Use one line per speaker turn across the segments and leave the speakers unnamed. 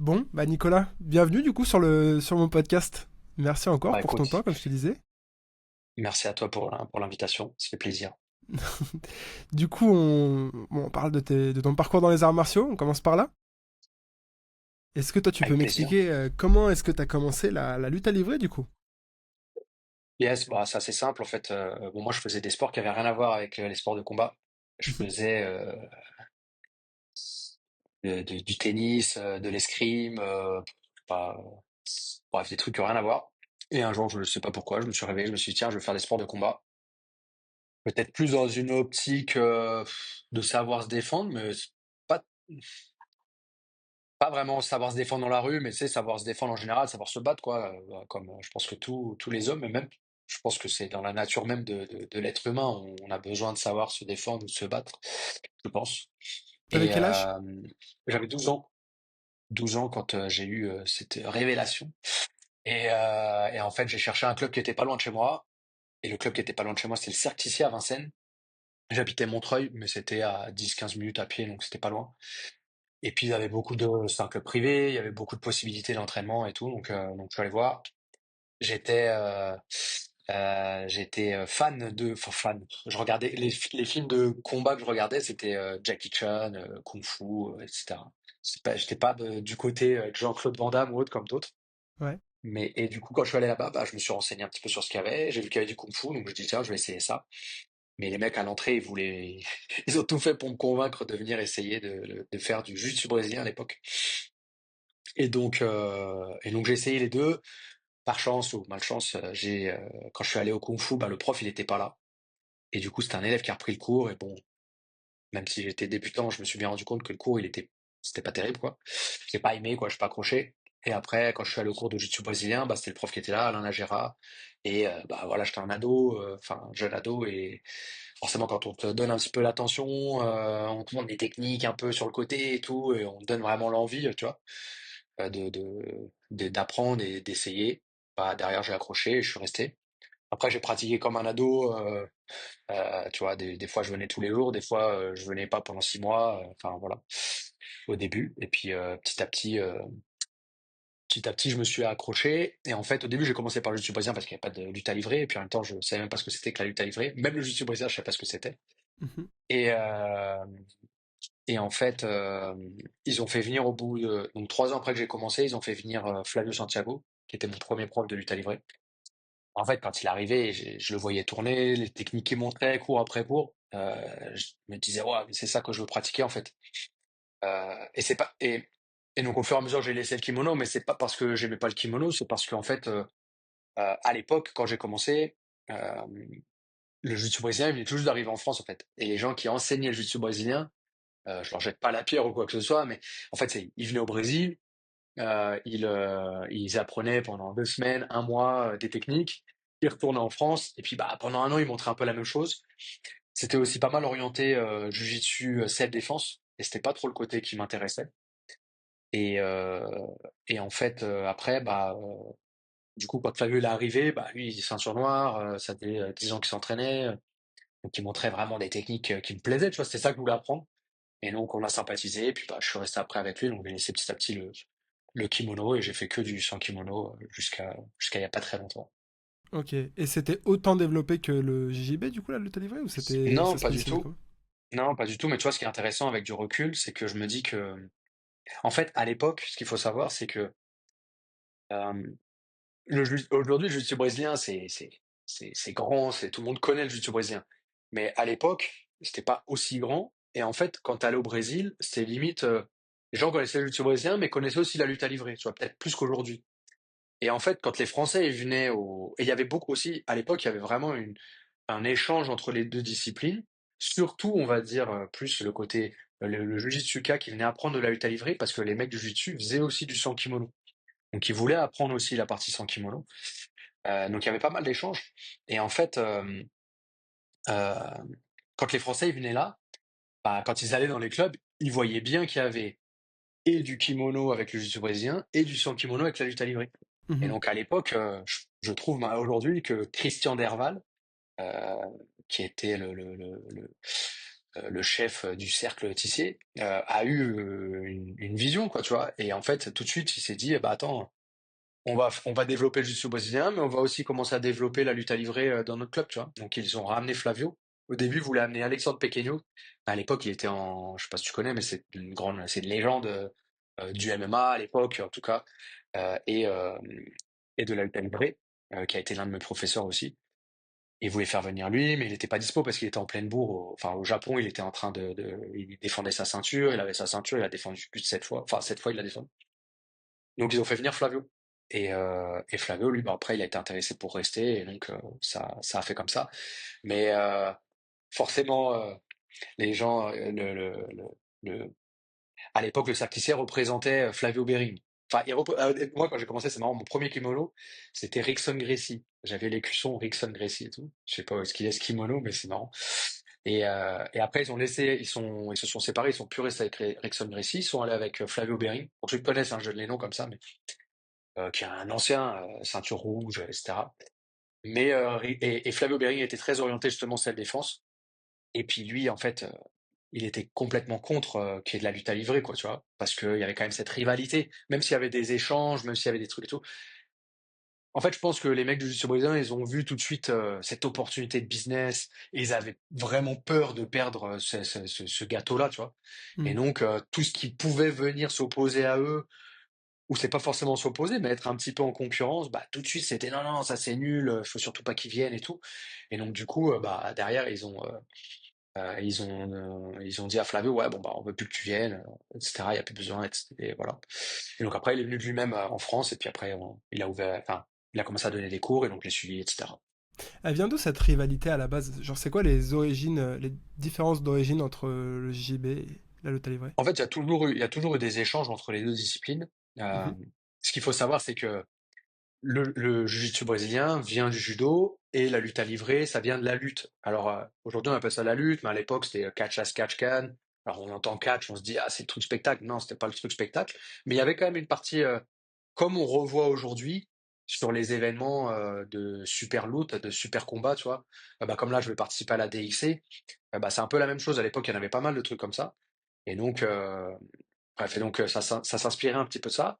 Bon, bah Nicolas, bienvenue du coup sur mon podcast. Merci encore
Bah
pour ton
écoute,
temps, comme je te disais.
merci à toi pour l'invitation, ça fait plaisir.
Du coup, on parle de ton parcours dans les arts martiaux, on commence par là. Est-ce que toi tu peux
Avec plaisir.
m'expliquer comment est-ce que tu as commencé la lutte à livrer du coup?
Yes, bah c'est assez simple en fait. Bon, moi je faisais des sports qui avaient rien à voir avec les sports de combat. Je faisais du tennis, de l'escrime, pas, bref, des trucs qui ont rien à voir. Et un jour, je ne sais pas pourquoi, je me suis réveillé, je me suis dit, tiens, je vais faire des sports de combat. Peut-être plus dans une optique de savoir se défendre, mais pas, pas vraiment savoir se défendre dans la rue, mais tu sais, savoir se défendre en général, savoir se battre, quoi. Comme je pense que tous les hommes, et même, je pense que c'est dans la nature même de l'être humain, on a besoin de savoir se défendre ou se battre, je pense.
T'avais
Et
quel âge?
j'avais 12 ans, 12 ans quand j'ai eu cette révélation. Et en fait, j'ai cherché un club qui était pas loin de chez moi. Et le club qui était pas loin de chez moi, c'était le Cercle Tissier à Vincennes. J'habitais Montreuil, mais c'était à 10-15 minutes à pied, donc c'était pas loin. Et puis, il y avait c'est un club privé, il y avait beaucoup de possibilités d'entraînement et tout, donc je suis allé voir. J'étais fan enfin fan. Je regardais les films de combat que je regardais, c'était Jackie Chan, Kung Fu, etc. J'étais pas du côté de Jean-Claude Van Damme ou autre comme d'autres.
Ouais.
Et du coup, quand je suis allé là-bas, bah, je me suis renseigné un petit peu sur ce qu'il y avait. J'ai vu qu'il y avait du Kung Fu, donc je dis tiens, je vais essayer ça. Mais les mecs à l'entrée, ils voulaient, ils ont tout fait pour me convaincre de venir essayer de faire du jiu-jitsu brésilien à l'époque. Et donc j'ai essayé les deux. Par chance ou malchance, quand je suis allé au Kung Fu, bah, le prof il était pas là. Et du coup, c'était un élève qui a repris le cours. Et bon, même si j'étais débutant, je me suis bien rendu compte que le cours c'était pas terrible quoi. J'ai pas aimé quoi, je suis pas accroché. Et après, quand je suis allé au cours de jiu-jitsu brésilien, bah, c'était le prof qui était là, Alain Lagera. Et bah voilà, j'étais un ado, enfin un jeune ado, et forcément quand on te donne un petit peu l'attention, on te montre des techniques un peu sur le côté et tout, et on te donne vraiment l'envie, tu vois, d'apprendre et d'essayer. Bah derrière j'ai accroché et je suis resté. Après j'ai pratiqué comme un ado, tu vois, des fois je venais tous les jours, des fois je venais pas pendant 6 mois, enfin voilà, au début. Et puis petit à petit, je me suis accroché. Et en fait, au début, j'ai commencé par le jiu-jitsu brésilien parce qu'il n'y avait pas de lutte à livrer. Et puis en même temps, je savais même pas ce que c'était que la lutte à livrer. Même le jiu-jitsu brésilien, je savais pas ce que c'était.
Mhm.
Et, euh, et en fait, ils ont fait venir donc 3 ans après que j'ai commencé, ils ont fait venir Flavio Santiago, qui était mon premier prof de lutte à livrer. En fait, quand il arrivait, je le voyais tourner, les techniques qu'il montrait, cours après cours, je me disais, ouais, mais c'est ça que je veux pratiquer en fait. Et c'est pas et donc au fur et à mesure, j'ai laissé le kimono, mais c'est pas parce que j'aimais pas le kimono, c'est parce qu'en fait, à l'époque, quand j'ai commencé, le jiu-jitsu brésilien, il venait tout juste d'arriver en France en fait. Et les gens qui enseignaient le jiu-jitsu brésilien, je leur jette pas la pierre ou quoi que ce soit, mais en fait, ils venaient au Brésil, ils apprenaient pendant 2 semaines, un mois, des techniques. Ils retournaient en France et puis bah pendant un an, ils montraient un peu la même chose. C'était aussi pas mal orienté jiu-jitsu self-défense et c'était pas trop le côté qui m'intéressait. Et, euh, et en fait, après, bah, du coup, quand Fabio est arrivé, bah, lui, il est ceinture noire, ça fait 10 ans qu'il s'entraînait, donc il montrait vraiment des techniques qui me plaisaient, tu vois, c'était ça que je voulais apprendre. Et donc, on a sympathisé, et puis bah, je suis resté après avec lui, donc j'ai laissé petit à petit le kimono, et j'ai fait que du sans kimono jusqu'à il y a pas très longtemps.
Ok. Et c'était autant développé que le JJB du coup la lutte à livrer ou c'était
Non,
ça se
pas du
positionnait
tout.
comment?
Non, pas du tout, mais tu vois, ce qui est intéressant avec du recul, c'est que je me dis en fait, à l'époque, ce qu'il faut savoir, c'est que euh, aujourd'hui, le jiu-jitsu brésilien, c'est grand, tout le monde connaît le jiu-jitsu brésilien. Mais à l'époque, c'était pas aussi grand. Et en fait, quand tu allais au Brésil, c'était limite, les gens connaissaient le jiu-jitsu brésilien, mais connaissaient aussi la lutte à livrer, tu vois, peut-être plus qu'aujourd'hui. Et en fait, quand les Français ils venaient et il y avait beaucoup aussi, à l'époque, il y avait vraiment un échange entre les deux disciplines. Surtout, on va dire, plus le côté, le Jiu-Jitsuka qui venait apprendre de la lutte à livrer parce que les mecs du Jiu-Jitsu faisaient aussi du sans kimono. Donc, ils voulaient apprendre aussi la partie sans kimono. Donc, il y avait pas mal d'échanges. Et en fait, euh, quand les Français ils venaient là, bah, quand ils allaient dans les clubs, ils voyaient bien qu'il y avait et du kimono avec le jiu-jitsu brésilien et du sans kimono avec la lutte à livrer. Et
Mhm.
donc, à l'époque, je trouve bah, aujourd'hui que Christian Derval, euh, qui était le chef du cercle Tissier, a eu une vision, quoi, tu vois. Et en fait, tout de suite, il s'est dit, bah attends, on va développer le jiu-jitsu brésilien, mais on va aussi commencer à développer la lutte à livrer dans notre club, tu vois. Donc ils ont ramené Flavio. Au début, ils voulaient amener Alexandre Pequeño. À l'époque, il était je sais pas si tu connais, mais c'est une légende du MMA à l'époque, en tout cas, euh, et euh, et de la lutte à livrer, qui a été l'un de mes professeurs aussi. Il voulait faire venir lui, mais il n'était pas dispo parce qu'il était en pleine bourre. Enfin, au Japon, il était en train il défendait sa ceinture, il avait sa ceinture, il a défendu plus de 7 fois. Enfin, 7 fois, il l'a défendu. Donc, ils ont fait venir Flavio. Et Flavio, lui, bah, après, il a été intéressé pour rester, et donc, ça a fait comme ça. Mais, forcément, les gens, à l'époque, le cercle représentait Flavio Bering. Enfin, moi, quand j'ai commencé, c'est marrant, mon premier kimono, c'était Rickson Gracie. J'avais l'écusson Rickson Gracie et tout. Je sais pas où est-ce qu'il est ce kimono, mais c'est marrant. Et après, ils se sont séparés, ils sont plus restés avec Rickson Gracie, ils sont allés avec Flavio Bering. Pour ceux qui connaissent, hein, je donne les noms comme ça, mais qui est un ancien ceinture rouge, etc. Mais et Flavio Bering était très orienté justement self-défense. Et puis lui, en fait, il était complètement contre qu'il y ait de la lutte à livrer, quoi, tu vois, parce qu'il y avait quand même cette rivalité, même s'il y avait des échanges, même s'il y avait des trucs et tout. En fait, je pense que les mecs du jiu-jitsu brésilien, ils ont vu tout de suite cette opportunité de business, et ils avaient vraiment peur de perdre ce gâteau-là, tu vois. Et
Hmm.
donc, tout ce qui pouvait venir s'opposer à eux, ou c'est pas forcément s'opposer, mais être un petit peu en concurrence, bah tout de suite c'était non, non, ça c'est nul, faut surtout pas qu'ils viennent et tout. Et donc du coup, bah derrière ils ont dit à Flavio, ouais, bon, bah, on veut plus que tu viennes, etc. Il y a plus besoin, etc. Et voilà. Et donc après, il est venu de lui-même en France, et puis après, il a ouvert, enfin, il a commencé à donner des cours, et donc les suivis, etc.
Elle vient d'où cette rivalité à la base? Genre, c'est quoi les origines, les différences d'origine entre le JB et la lutte à livrer?
En fait, il y a toujours eu des échanges entre les deux disciplines. Euh,
Mhm.
Ce qu'il faut savoir, c'est que le jiu-jitsu brésilien vient du judo, et la lutte à livrer, ça vient de la lutte. Alors aujourd'hui on appelle ça la lutte, mais à l'époque c'était catch as catch can. Alors on entend catch, on se dit ah c'est le truc spectacle. Non, c'était pas le truc spectacle, mais il y avait quand même une partie comme on revoit aujourd'hui sur les événements de super loot, de super combat, tu vois. Bah comme là je vais participer à la DXC, bah c'est un peu la même chose. À l'époque il y en avait pas mal de trucs comme ça, et donc bref, et donc ça s'inspirait un petit peu de ça.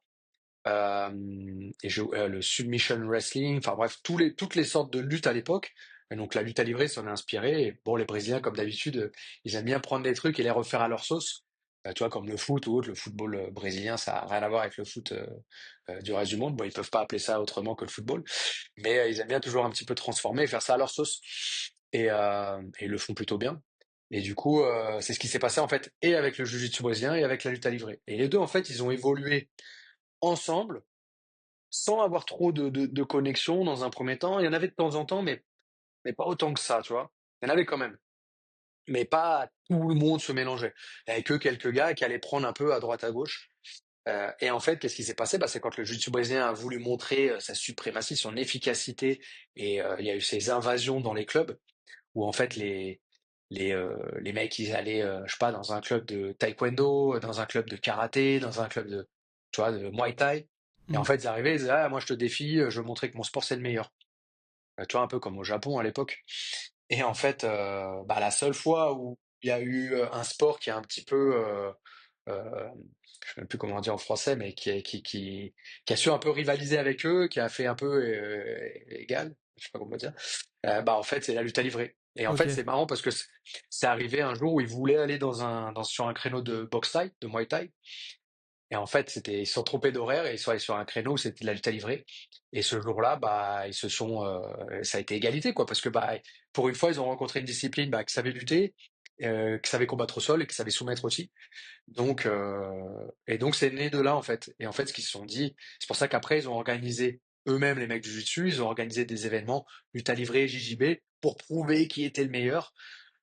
Le submission wrestling, enfin bref, toutes les sortes de luttes à l'époque. Et donc la lutte à livrer s'en est inspirée. Et bon, les Brésiliens, comme d'habitude, ils aiment bien prendre des trucs et les refaire à leur sauce. Tu vois, comme le foot ou autre, le football brésilien, ça a rien à voir avec le foot du reste du monde. Bon, ils peuvent pas appeler ça autrement que le football, mais ils aiment bien toujours un petit peu transformer et faire ça à leur sauce. Et ils le font plutôt bien. Et du coup, c'est ce qui s'est passé en fait, et avec le jiu-jitsu brésilien et avec la lutte à livrer. Et les deux, en fait, ils ont évolué ensemble sans avoir trop de connexion dans un premier temps. Il y en avait de temps en temps, mais pas autant que ça, tu vois. Il y en avait quand même, mais pas tout le monde se mélangeait. Il y avait que quelques gars qui allaient prendre un peu à droite à gauche. Et en fait, qu'est-ce qui s'est passé? Bah, c'est quand le jiu-jitsu brésilien a voulu montrer sa suprématie, son efficacité, et il y a eu ces invasions dans les clubs où en fait les mecs ils allaient, je sais pas, dans un club de taekwondo, dans un club de karaté, dans un club de, tu vois, de muay thai. Et en
Hmm.
fait, ils arrivaient, ils disaient, ah, moi je te défie, je veux montrer que mon sport c'est le meilleur. Tu vois, un peu comme au Japon à l'époque. Et en fait, bah, la seule fois où il y a eu un sport qui a un petit peu, je sais même plus comment dire en français, mais qui a su un peu rivaliser avec eux, qui a fait un peu égal, je sais pas comment dire, bah en fait c'est la lutte à livrer. Et en
Ok.
fait c'est marrant parce que c'est arrivé un jour où ils voulaient aller sur un créneau de boxe thaï, de muay thai, et en fait ils se sont trompés d'horaire, et ils sont allés sur un créneau où c'était de la lutte à livrer. Et ce jour-là, bah ça a été égalité, quoi, parce que bah pour une fois ils ont rencontré une discipline bah, qui savait lutter, qui savait combattre au sol et qui savait soumettre aussi. Donc c'est né de là en fait. Et en fait, ce qu'ils se sont dit, c'est pour ça qu'après ils ont organisé eux-mêmes, les mecs du Jiu-Jitsu, ils ont organisé des événements lutte à livrer, JJB, pour prouver qui était le meilleur.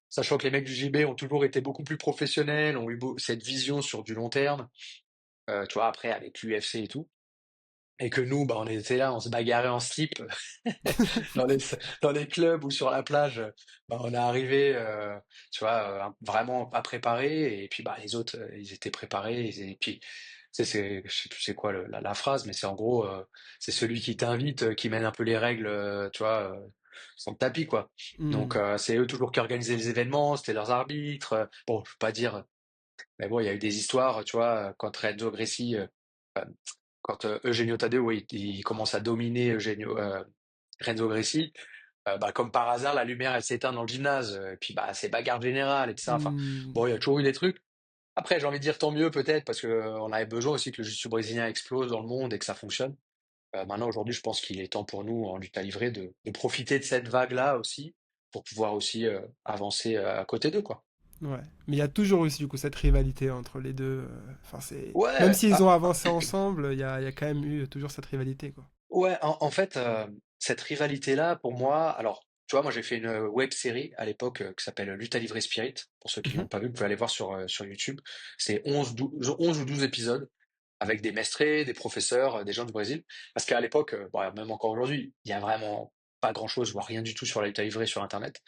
Sachant que les mecs du JB ont toujours été beaucoup plus professionnels, ont eu cette vision sur du long terme, tu vois, après avec l'UFC et tout. Et que nous, bah, on était là, on se bagarrait en slip dans les dans les clubs ou sur la plage. Bah, on est arrivé, tu vois, vraiment pas préparé. Et puis bah les autres, ils étaient préparés. Et puis, tu sais, je sais plus c'est quoi la phrase, mais c'est en gros, c'est celui qui t'invite qui mène un peu les règles, tu vois. sur le tapis, quoi. Donc,
Hmm.
c'est eux toujours qui organisaient les événements, c'était leurs arbitres. Bon, je veux pas dire, mais bon, il y a eu des histoires, tu vois, quand Renzo Gressi, euh, quand Eugenio Tadeo, oui, il commence à dominer Renzo Gressi, bah, comme par hasard, la lumière, elle s'éteint dans le gymnase, et puis bah, c'est bagarre générale et tout ça. Enfin,
Hmm.
bon, il y a toujours eu des trucs. Après, j'ai envie de dire tant mieux peut-être, parce que on avait besoin aussi que le jiu-jitsu brésilien explose dans le monde et que ça fonctionne. Maintenant, aujourd'hui, je pense qu'il est temps pour nous, en lutte à livrer, de profiter de cette vague-là aussi, pour pouvoir aussi avancer à côté d'eux, quoi.
Ouais. Mais il y a toujours eu du coup cette rivalité entre les deux. Enfin, c'est même
Ouais,
s'ils ont avancé ensemble, il y a quand même eu toujours cette rivalité, quoi.
ouais, en fait, cette rivalité-là, pour moi, alors, tu vois, moi j'ai fait une web série à l'époque qui s'appelle Lutte à livrer Spirit. Pour ceux qui
Mhm.
l'ont pas vu, vous pouvez aller voir sur YouTube. C'est 11 ou 12 épisodes avec des maestrés, des professeurs, des gens du Brésil. Parce qu'à l'époque, bon, même encore aujourd'hui, il y a vraiment pas grand-chose, voire rien du tout sur la lutte à livrer sur Internet.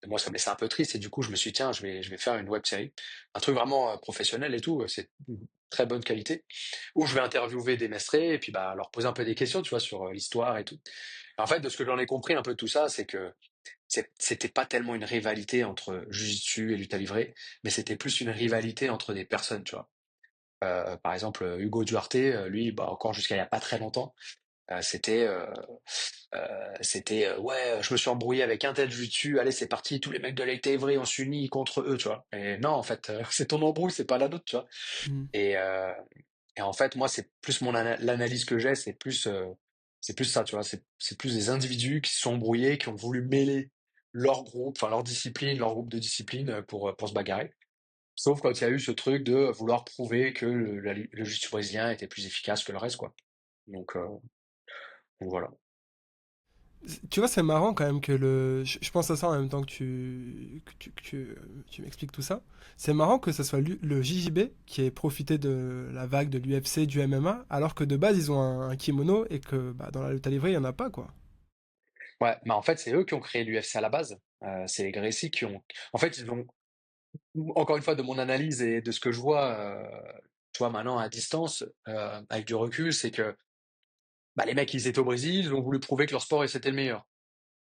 Et moi, ça me laissait un peu triste et du coup, je me suis dit, tiens, je vais faire une web série. Un truc vraiment professionnel et tout. C'est une très bonne qualité. Où je vais interviewer des maestrés et puis bah, leur poser un peu des questions, tu vois, sur l'histoire et tout. En fait, de ce que j'en ai compris un peu de tout ça, c'est que c'était pas tellement une rivalité entre Jiu-Jitsu et lutte à livrer, mais c'était plus une rivalité entre des personnes, tu vois. Par exemple, Hugo Duarte, lui, bah, encore jusqu'à il y a pas très longtemps, c'était ouais, je me suis embrouillé avec un tel dessus, allez c'est parti, tous les mecs de Lake Avery on s'unit contre eux, tu vois. Et non, en fait, c'est ton embrouille, c'est pas la nôtre, tu vois.
Mhm.
Et, euh, et en fait, moi, c'est plus l'analyse que j'ai, c'est plus ça, tu vois. C'est plus des individus qui se sont embrouillés, qui ont voulu mêler leur groupe, enfin leur discipline, leur groupe de discipline pour se bagarrer. Sauf quand il y a eu ce truc de vouloir prouver que le jiu-jitsu brésilien était plus efficace que le reste, quoi. Donc voilà.
Tu vois, c'est marrant quand même que le. Je pense à ça en même temps que tu m'expliques tout ça. C'est marrant que ce soit le JJB qui ait profité de la vague de l'UFC, du MMA, alors que de base ils ont un kimono et que bah, dans la lutte à livrer il y en a pas, quoi.
Ouais, mais en fait, c'est eux qui ont créé l'UFC à la base. C'est les Gracie qui ont. En fait, ils ont. Encore une fois, de mon analyse et de ce que je vois, tu vois, maintenant à distance, avec du recul, c'est que bah, les mecs, ils étaient au Brésil, ils ont voulu prouver que leur sport c'était le meilleur.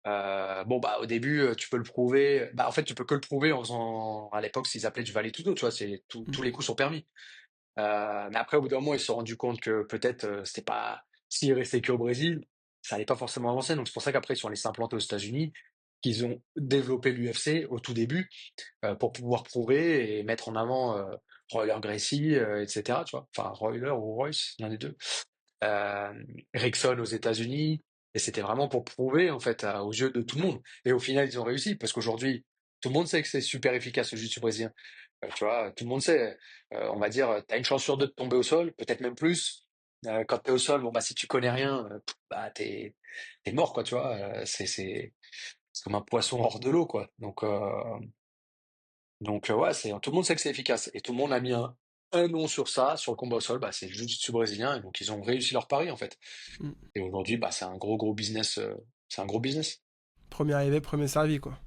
Bon, bah, au début, tu peux le prouver. Bah, en fait, tu peux que le prouver en faisant, à l'époque, ce qu'ils appelaient du Vale Tudo, tu vois, tous
Mm.
les coups sont permis. Mais après, au bout d'un moment, ils se sont rendus compte que peut-être c'était pas. S'ils restaient que au Brésil, ça allait pas forcément avancer. Donc c'est pour ça qu'après, ils sont allés s'implanter aux États-Unis, qu'ils ont développé l'UFC au tout début, pour pouvoir prouver et mettre en avant Royler Gracie, etc. Tu vois, enfin Royler ou Royce, l'un des deux. Euh, Rickson aux États-Unis, et c'était vraiment pour prouver en fait aux yeux de tout le monde. Et au final, ils ont réussi parce qu'aujourd'hui, tout le monde sait que c'est super efficace le jiu-jitsu brésilien. Tu vois, tout le monde sait. On va dire, t'as une chance sur deux de tomber au sol, peut-être même plus. Quand t'es au sol, bon bah si tu connais rien, bah t'es mort quoi, tu vois. C'est comme un poisson hors de l'eau quoi. Donc ouais, tout le monde sait que c'est efficace et tout le monde a mis un nom sur ça, sur le combat au sol. Bah c'est le jiu-jitsu brésilien et donc ils ont réussi leur pari en fait.
Mm.
Et aujourd'hui, bah c'est un gros business. C'est un gros business.
Premier arrivé, premier servi, quoi.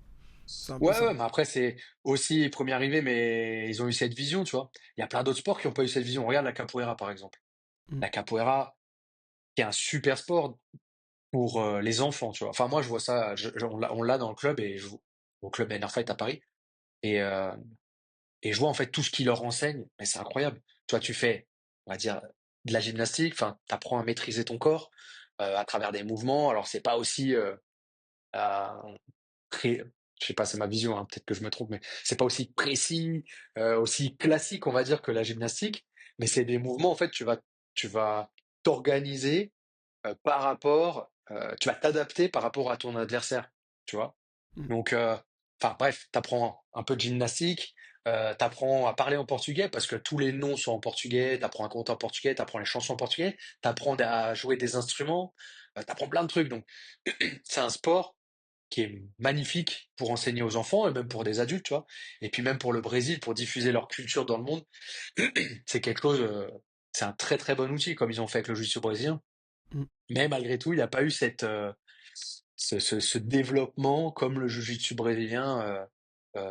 C'est un peu
Ouais,
ça.
ouais, mais après, c'est aussi premier arrivé, mais ils ont eu cette vision, tu vois. Il y a plein d'autres sports qui n'ont pas eu cette vision. Regarde la capoeira, par exemple.
Mm.
La capoeira, qui est un super sport pour les enfants, tu vois. Enfin, moi, je vois ça, on l'a dans le club, au club NR Fight à Paris. Et, euh, et je vois, en fait, tout ce qu'ils leur enseignent, mais c'est incroyable. Tu vois, tu fais, on va dire, de la gymnastique, enfin, t'apprends à maîtriser ton corps à travers des mouvements. Alors, c'est pas aussi très, je sais pas, c'est ma vision, hein, peut-être que je me trompe, mais c'est pas aussi précis, aussi classique, on va dire, que la gymnastique, mais c'est des mouvements, en fait, tu vas t'organiser tu vas t'adapter par rapport à ton adversaire, tu vois.
Mm.
Donc, enfin bref, t'apprends un peu de gymnastique, t'apprends à parler en portugais parce que tous les noms sont en portugais, t'apprends à compter en portugais, t'apprends les chansons en portugais, t'apprends à jouer des instruments, t'apprends plein de trucs. Donc, c'est un sport qui est magnifique pour enseigner aux enfants et même pour des adultes, tu vois. Et puis même pour le Brésil, pour diffuser leur culture dans le monde, c'est quelque chose, c'est un très très bon outil comme ils ont fait avec le jiu-jitsu brésilien.
Mm.
Mais malgré tout, il n'y a pas eu ce développement comme le jiu-jitsu brésilien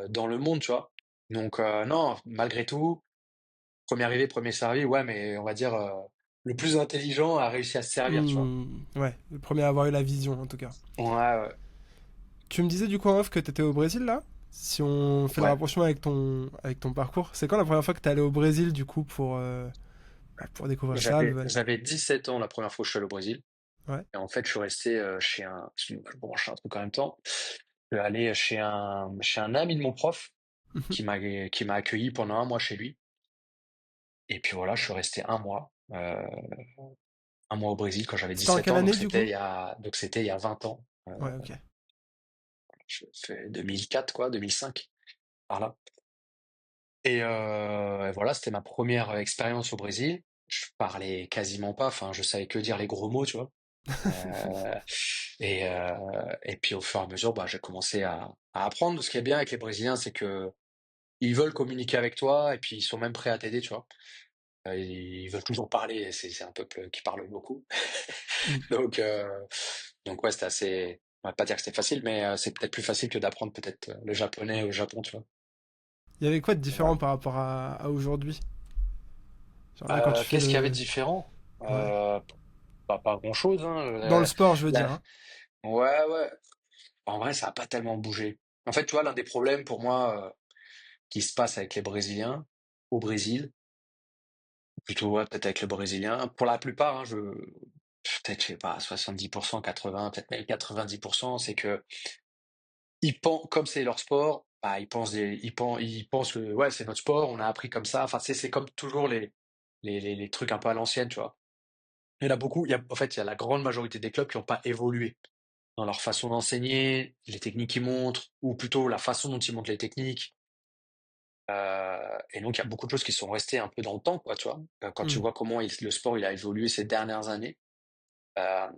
dans le monde, tu vois. Donc non, malgré tout, premier arrivé, premier servi, ouais, mais on va dire le plus intelligent a réussi à se servir, tu vois.
Ouais, le premier à avoir eu la vision, en tout cas.
Ouais, ouais.
Tu me disais du coup en off que t'étais au Brésil là. Si on fait le
Ouais.
rapprochement avec ton parcours, c'est quand la première fois que t'es allé au Brésil du coup pour découvrir ça,
J'avais 17 ans la première fois que je suis allé au Brésil.
Ouais.
Et en fait, je suis resté chez un. Je branche un truc en même temps. Je suis allé chez un ami de mon prof qui m'a accueilli pendant un mois chez lui. Et puis voilà, je suis resté un mois au Brésil quand j'avais
C'était en
17
quelle
ans.
année du coup?
Donc c'était il y a 20 ans.
Ouais, ok.
Je fais 2004 quoi, 2005 par là. Et voilà, c'était ma première expérience au Brésil. Je parlais quasiment pas, enfin, je savais que dire les gros mots, tu vois. Euh, et puis au fur et à mesure, bah, j'ai commencé à apprendre. Ce qui est bien avec les Brésiliens, c'est que ils veulent communiquer avec toi et puis ils sont même prêts à t'aider, tu vois. Ils veulent toujours parler. C'est un peuple qui parle beaucoup.
Hmm.
Donc, euh, donc ouais, c'était assez. On va pas dire que c'était facile, mais c'est peut-être plus facile que d'apprendre peut-être le japonais au Japon, tu vois.
Il y avait quoi de différent
Voilà.
par rapport à aujourd'hui? Genre là quand tu fais
Qu'est-ce qu'il y avait de
le...
différent?
Ouais.
Pas grand-chose, hein.
Dans le sport je veux dire,
Là,
hein.
ouais, ouais. En vrai, ça a pas tellement bougé. En fait, tu vois, l'un des problèmes pour moi qui se passe avec les Brésiliens au Brésil, plutôt ouais, peut-être avec le Brésilien, pour la plupart, hein, peut-être, je sais pas, 70%, 80, peut-être même 90%, c'est que ils pensent, comme c'est leur sport, bah, ils pensent que ouais, c'est notre sport, on a appris comme ça. Enfin, c'est comme toujours les trucs un peu à l'ancienne, tu vois. Il y en a beaucoup, en fait, il y a la grande majorité des clubs qui n'ont pas évolué dans leur façon d'enseigner, les techniques qu'ils montrent, ou plutôt la façon dont ils montrent les techniques. Et donc, il y a beaucoup de choses qui sont restées un peu dans le temps, quoi, tu vois. Quand tu
Hmm.
vois comment le sport il a évolué ces dernières années, euh,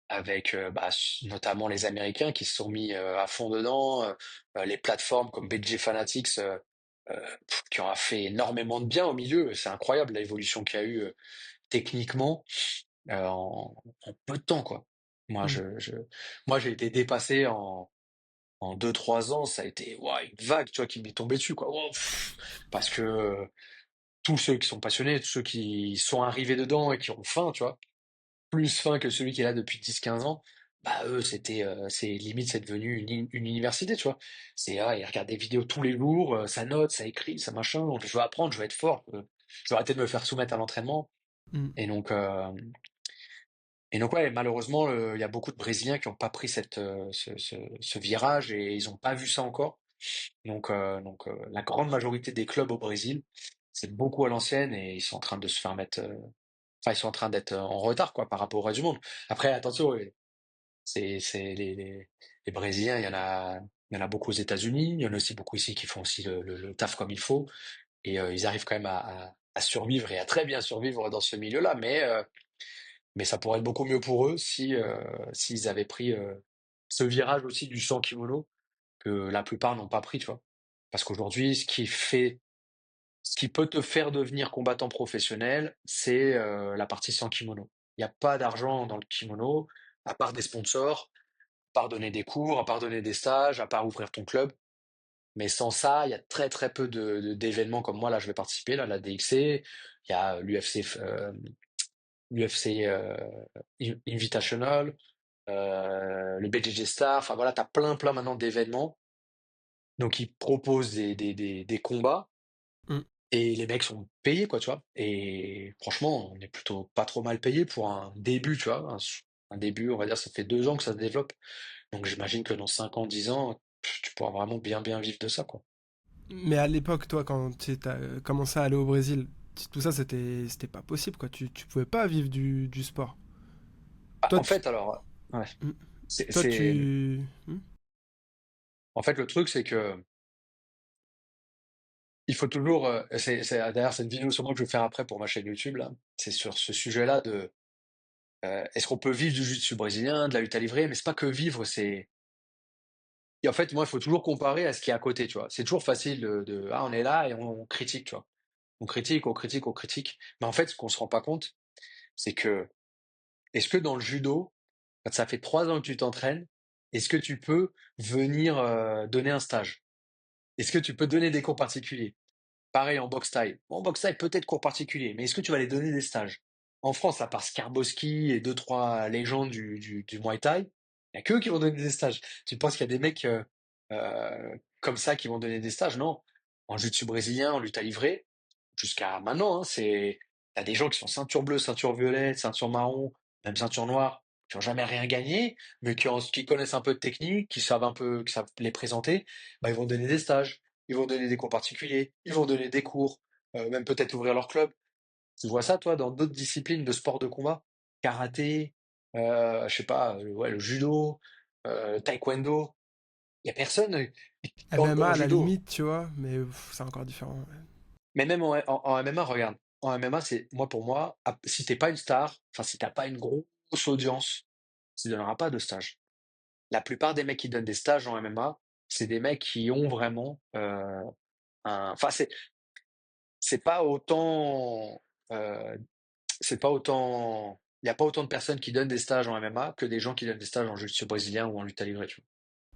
avec bah, notamment les Américains qui se sont mis à fond dedans, les plateformes comme BG Fanatics qui ont fait énormément de bien au milieu. C'est incroyable l'évolution qu'il y a eu techniquement en peu de temps, quoi. Moi,
Hmm.
moi, j'ai été dépassé en 2, 3 ans. Ça a été ouah, une vague, tu vois, qui m'est tombée dessus, quoi. Wow, parce que tous ceux qui sont passionnés, tous ceux qui sont arrivés dedans et qui ont faim, tu vois, plus faim que celui qui est là depuis 10, 15 ans, bah eux, c'est limite, c'est devenu une université, tu vois. Ils regardent des vidéos tous les jours, ça note, ça écrit, ça machin. Donc, je veux apprendre, je veux être fort. Je veux arrêter de me faire soumettre à l'entraînement.
Hmm.
Et donc, euh, Et donc ouais, malheureusement, il y a beaucoup de Brésiliens qui n'ont pas pris ce virage et ils n'ont pas vu ça encore. La grande majorité des clubs au Brésil, c'est beaucoup à l'ancienne et ils sont en train de se faire mettre, enfin ils sont en train d'être en retard quoi par rapport au reste du monde. Après attention, c'est les Brésiliens, il y en a beaucoup aux États-Unis, il y en a aussi beaucoup ici qui font aussi le taf comme il faut et ils arrivent quand même à survivre et à très bien survivre dans ce milieu-là, mais ça pourrait être beaucoup mieux pour eux si s'ils avaient pris ce virage aussi du sans kimono que la plupart n'ont pas pris, tu vois. Parce qu'aujourd'hui, ce qui peut te faire devenir combattant professionnel, c'est la partie sans kimono. Il n'y a pas d'argent dans le kimono, à part des sponsors, à part donner des cours, à part donner des stages, à part ouvrir ton club. Mais sans ça, il y a très très peu d'événements comme moi, là je vais participer, là, la DXC, il y a l'UFC Invitational, le BJJ Star, enfin voilà, t'as plein plein maintenant d'événements. Donc ils proposent des combats
Hmm.
et les mecs sont payés, quoi, tu vois. Et franchement, on est plutôt pas trop mal payé pour un début, tu vois. Un début, on va dire, ça fait 2 ans que ça se développe. Donc j'imagine que dans 5 ans, 10 ans, tu pourras vraiment bien bien vivre de ça, quoi.
Mais à l'époque, toi, quand tu as commencé à aller au Brésil, tout ça, c'était pas possible, quoi. Tu pouvais pas vivre du sport.
Ah,
Toi,
en fait, alors, ouais,
hmm,
c'est,
toi,
c'est-
hmm,
en fait, le truc, c'est que il faut toujours, d'ailleurs, c'est une vidéo sûrement que je vais faire après pour ma chaîne YouTube, là. C'est sur ce sujet-là de est-ce qu'on peut vivre du jiu-jitsu brésilien, de la lutte à livrer? Mais c'est pas que vivre, c'est. Et en fait, moi, il faut toujours comparer à ce qui est à côté, tu vois. C'est toujours facile ah, on est là et on critique, tu vois. On critique, on critique, on critique. Mais en fait, ce qu'on se rend pas compte, c'est que, est-ce que dans le judo, quand ça fait 3 ans que tu t'entraînes, est-ce que tu peux venir donner un stage? Est-ce que tu peux donner des cours particuliers? Pareil en boxe thaï. Bon, en boxe thaï, peut-être cours particuliers, mais est-ce que tu vas les donner des stages? En France, à part Skarboski et deux, trois légendes du Muay Thai, Il y a qu'eux qui vont donner des stages. Tu penses qu'il y a des mecs comme ça qui vont donner des stages? Non. En jiu-jitsu brésilien, en lutte à livrer, jusqu'à maintenant, hein, t'as des gens qui sont ceinture bleue, ceinture violette, ceinture marron, même ceinture noire, qui ont jamais rien gagné, mais qui connaissent un peu de technique, qui savent les présenter. Bah, ils vont donner des stages, ils vont donner des cours particuliers, ils vont donner des cours, même peut-être ouvrir leur club. Tu vois ça, toi, dans d'autres disciplines de sport de combat? Karaté, je sais pas, ouais, le judo, taekwondo. Il y a personne
MMA
en
à la
judo.
limite, tu vois, mais c'est encore différent. Ouais.
Mais même en MMA, regarde. En MMA, pour moi, si t'es pas une star, enfin, si t'as pas une grosse audience, tu ne donneras pas de stage. La plupart des mecs qui donnent des stages en MMA, c'est des mecs qui ont vraiment enfin, c'est pas autant, euh, c'est pas autant, il n'y a pas autant de personnes qui donnent des stages en MMA que des gens qui donnent des stages en jiu-jitsu brésilien ou en lutte à livrer, tu vois.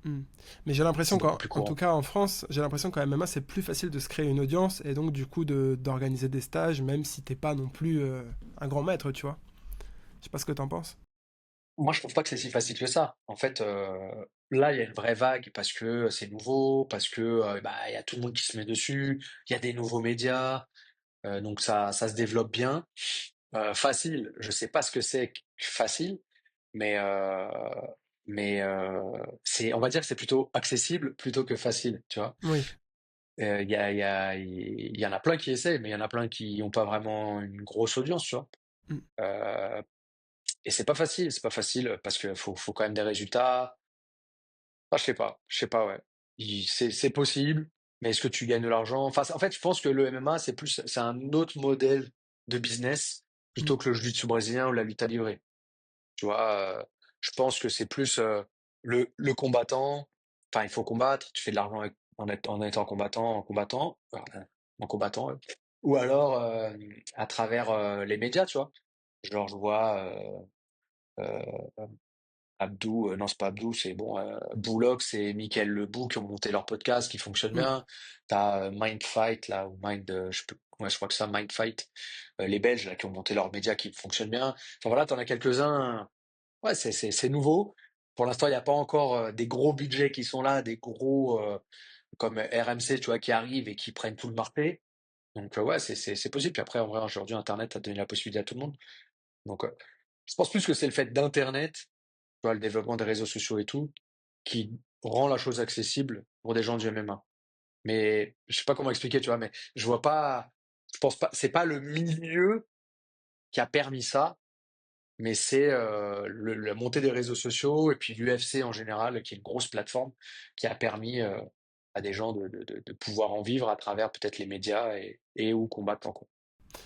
Hmm. Mais j'ai
C'est
l'impression
beaucoup plus
qu'en tout
courant.
cas en France, j'ai l'impression qu'en MMA c'est plus facile de se créer une audience et donc du coup d'organiser des stages, même si t'es pas non plus un grand maître, tu vois. Je sais pas ce que t'en penses.
Moi, je trouve pas que c'est si facile que ça. En fait, là, il y a une vraie vague parce que c'est nouveau, parce que bah, il y a tout le monde qui se met dessus, il y a des nouveaux médias, donc ça se développe bien. Facile, je sais pas ce que c'est que facile, mais on va dire que c'est plutôt accessible plutôt que facile, tu vois.
Oui.
Il y en a plein qui essaient, mais il y en a plein qui n'ont pas vraiment une grosse audience, tu vois.
Hmm.
Euh, et c'est pas facile parce que faut quand même des résultats. Ah, je sais pas, ouais. C'est possible, mais est-ce que tu gagnes de l'argent? Enfin, en fait, je pense que le MMA, c'est un autre modèle de business
Hmm.
plutôt que le jiu-jitsu brésilien ou la lutte à livrer. Tu vois, je pense que c'est plus le combattant. Enfin, il faut combattre, tu fais de l'argent en étant en combattant, ouais. Ou alors à travers les médias, tu vois. Genre, je vois Abdou, non, c'est pas Abdou, c'est bon, Boulox et Mickaël Lebou qui ont monté leur podcast qui fonctionne
Hmm.
bien. T'as Mind Fight, là, ou Mind, ouais, je crois que ça, Mind Fight, les Belges, là, qui ont monté leur média qui fonctionne bien. Enfin voilà, t'en as quelques-uns. Ouais, c'est nouveau. Pour l'instant, il n'y a pas encore des gros budgets qui sont là, des gros comme RMC, tu vois, qui arrivent et qui prennent tout le marché. Donc ouais, c'est possible. Puis après, en vrai, aujourd'hui, Internet a donné la possibilité à tout le monde. Donc je pense plus que c'est le fait d'Internet, tu vois, le développement des réseaux sociaux et tout, qui rend la chose accessible pour des gens du MMA. Mais je sais pas comment expliquer, tu vois, mais je pense pas, c'est pas le milieu qui a permis ça, mais c'est la montée des réseaux sociaux et puis l'UFC en général, qui est une grosse plateforme, qui a permis à des gens de pouvoir en vivre à travers peut-être les médias et ou combattre en quoi.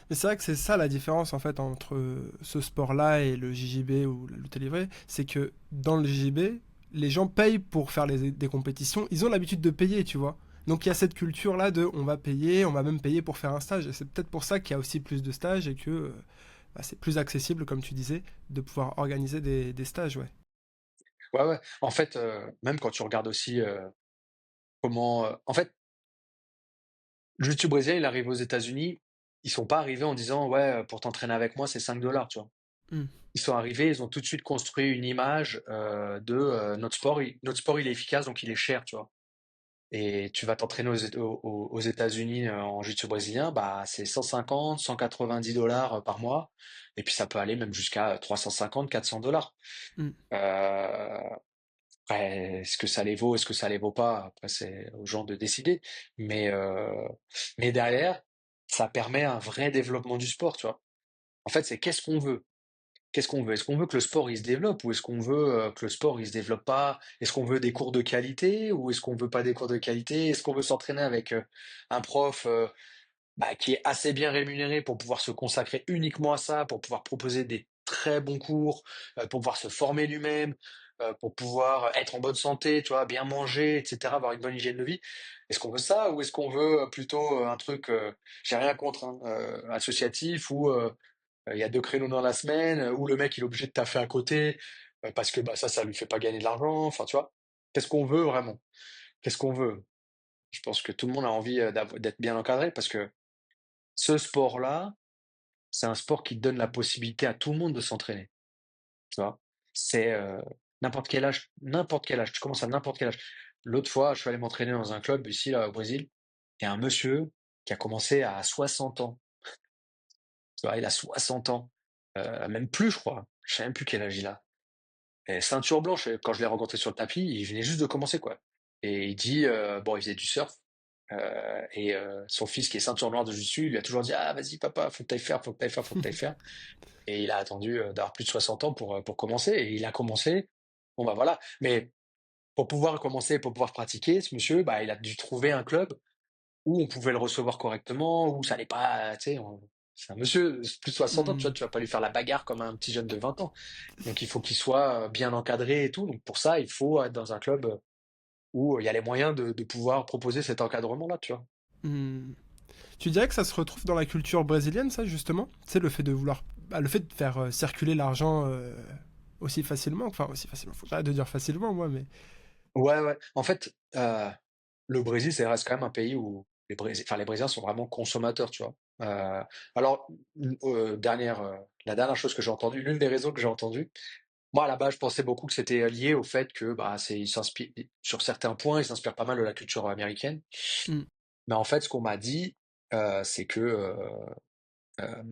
Mais c'est vrai que c'est ça la différence en fait entre ce sport-là et le JJB ou la lutte livrée, c'est que dans le JJB, les gens payent pour faire des compétitions, ils ont l'habitude de payer, tu vois. Donc il y a cette culture-là de on va payer, on va même payer pour faire un stage. Et c'est peut-être pour ça qu'il y a aussi plus de stages et que bah, c'est plus accessible, comme tu disais, de pouvoir organiser des stages, ouais.
Ouais, ouais. En fait, même quand tu regardes aussi comment. En fait, le jiu-jitsu brésilien, il arrive aux États-Unis, ils sont pas arrivés en disant ouais, pour t'entraîner avec moi, c'est 5 $, tu vois.
Hmm.
Ils sont arrivés, ils ont tout de suite construit une image de notre sport, il est efficace, donc il est cher, tu vois. Et tu vas t'entraîner aux États-Unis en jiu-jitsu brésilien, bah c'est 150, 190 $ par mois, et puis ça peut aller même jusqu'à 350, 400 $.
Hmm.
Euh, Après, est-ce que ça les vaut, est-ce que ça les vaut pas? Après, c'est aux gens de décider. Mais derrière, ça permet un vrai développement du sport, tu vois. En fait, c'est qu'est-ce qu'on veut? Qu'est-ce qu'on veut? Est-ce qu'on veut que le sport il se développe ou est-ce qu'on veut que le sport il se développe pas? Est-ce qu'on veut des cours de qualité ou est-ce qu'on veut pas des cours de qualité? Est-ce qu'on veut s'entraîner avec un prof bah, qui est assez bien rémunéré pour pouvoir se consacrer uniquement à ça, pour pouvoir proposer des très bons cours, pour pouvoir se former lui-même, pour pouvoir être en bonne santé, tu vois, bien manger, etc., avoir une bonne hygiène de vie. Est-ce qu'on veut ça ou est-ce qu'on veut plutôt un truc, j'ai rien contre, hein, associatif où il y a 2 créneaux dans la semaine, où le mec il est obligé de taffer à côté parce que bah, ça lui fait pas gagner de l'argent. Enfin, tu vois, qu'est-ce qu'on veut vraiment? Qu'est-ce qu'on veut? Je pense que tout le monde a envie d'être bien encadré parce que ce sport-là, c'est un sport qui donne la possibilité à tout le monde de s'entraîner, tu vois? C'est, n'importe quel âge, tu commences à n'importe quel âge. L'autre fois, je suis allé m'entraîner dans un club ici, là, au Brésil, et un monsieur qui a commencé à 60 ans. Tu vois, il a 60 ans. Même plus, je crois. Je sais même plus quel âge il a. Et ceinture blanche, quand je l'ai rencontré sur le tapis, il venait juste de commencer, quoi. Et il dit, bon, il faisait du surf. Et son fils, qui est ceinture noire de jiu-jitsu, lui a toujours dit, ah, vas-y, papa, faut que t'ailles faire, faut que t'ailles faire, faut que t'ailles faire. Et il a attendu d'avoir plus de 60 ans pour commencer. Et il a commencé. Bon, bah voilà. Mais pour pouvoir commencer, pour pouvoir pratiquer, ce monsieur, bah, il a dû trouver un club où on pouvait le recevoir correctement, où ça allait pas, tu sais, c'est un monsieur, plus de 60 ans,
Hmm.
tu vas pas lui faire la bagarre comme un petit jeune de 20 ans. Donc il faut qu'il soit bien encadré et tout. Donc pour ça, il faut être dans un club où il y a les moyens de pouvoir proposer cet encadrement-là, tu vois.
Hmm. Tu dirais que ça se retrouve dans la culture brésilienne, ça, justement? Tu sais, le fait de vouloir. Bah, le fait de faire circuler l'argent aussi facilement. Enfin, aussi facilement. Faut que j'arrête de dire facilement, moi, mais.
Ouais, ouais. En fait, le Brésil, ça reste quand même un pays où les Brésiliens sont vraiment consommateurs, tu vois. Alors, la dernière chose que j'ai entendue, l'une des raisons que j'ai entendues, moi, à la base, je pensais beaucoup que c'était lié au fait que, bah, sur certains points, ils s'inspirent pas mal de la culture américaine.
Hmm.
Mais en fait, ce qu'on m'a dit, c'est que, euh,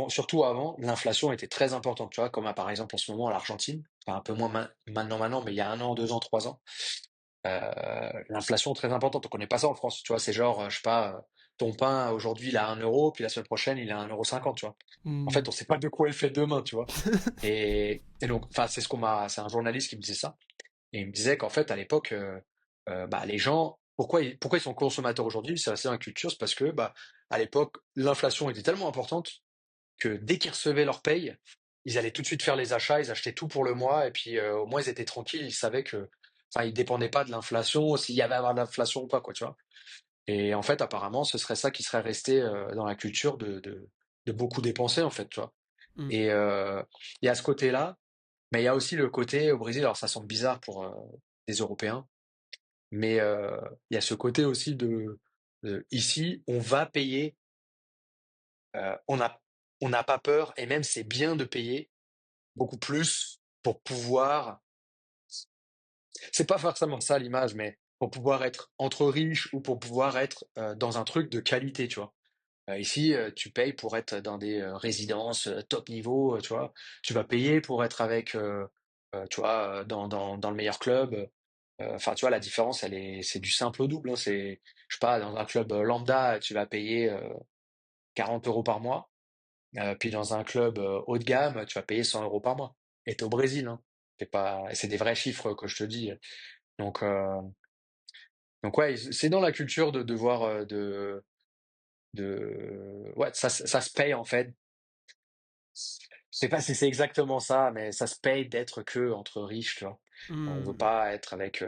surtout avant, l'inflation était très importante, tu vois, comme par exemple en ce moment l'Argentine, enfin un peu moins maintenant, mais il y a 1 an, 2 ans, 3 ans, l'inflation très importante. On connaît pas ça en France, tu vois, c'est genre, je sais pas, ton pain aujourd'hui il a 1 euro, puis la semaine prochaine il est à 1,50 € tu vois. En
Hmm.
fait, on sait pas de quoi il fait demain, tu vois. Et donc, enfin, c'est un journaliste qui me disait ça. Et il me disait qu'en fait, à l'époque, bah, les gens, pourquoi ils sont consommateurs aujourd'hui, c'est resté dans la culture, c'est parce que, bah, à l'époque, l'inflation était tellement importante que dès qu'ils recevaient leur paye, ils allaient tout de suite faire les achats, ils achetaient tout pour le mois, et puis au moins ils étaient tranquilles, ils savaient que, enfin, ils dépendaient pas de l'inflation, s'il y avait à avoir de l'inflation ou pas, quoi, tu vois. Et en fait, apparemment, ce serait ça qui serait resté dans la culture de beaucoup dépenser, en fait, tu vois.
Hmm.
Et il y a ce côté-là, mais il y a aussi le côté au Brésil, alors ça semble bizarre pour des Européens, mais il y a ce côté aussi ici, on va payer, euh, on a, on n'a pas peur, et même c'est bien de payer beaucoup plus pour pouvoir, c'est pas forcément ça l'image, mais pour pouvoir être entre riches ou pour pouvoir être dans un truc de qualité, tu vois. Ici, tu payes pour être dans des résidences top niveau, tu vois. Tu vas payer pour être avec, tu vois, dans le meilleur club. Enfin, tu vois, la différence, c'est du simple au double, hein. Je sais pas, dans un club lambda, tu vas payer 40 € par mois. Puis dans un club haut de gamme, tu vas payer 100 € par mois. Et t'es au Brésil, hein. C'est des vrais chiffres que je te dis. Donc, euh, donc ouais, c'est dans la culture de devoir ouais, ça se paye en fait. Je sais pas si c'est exactement ça, mais ça se paye d'être que entre riches, tu vois. On veut
Hmm.
pas être avec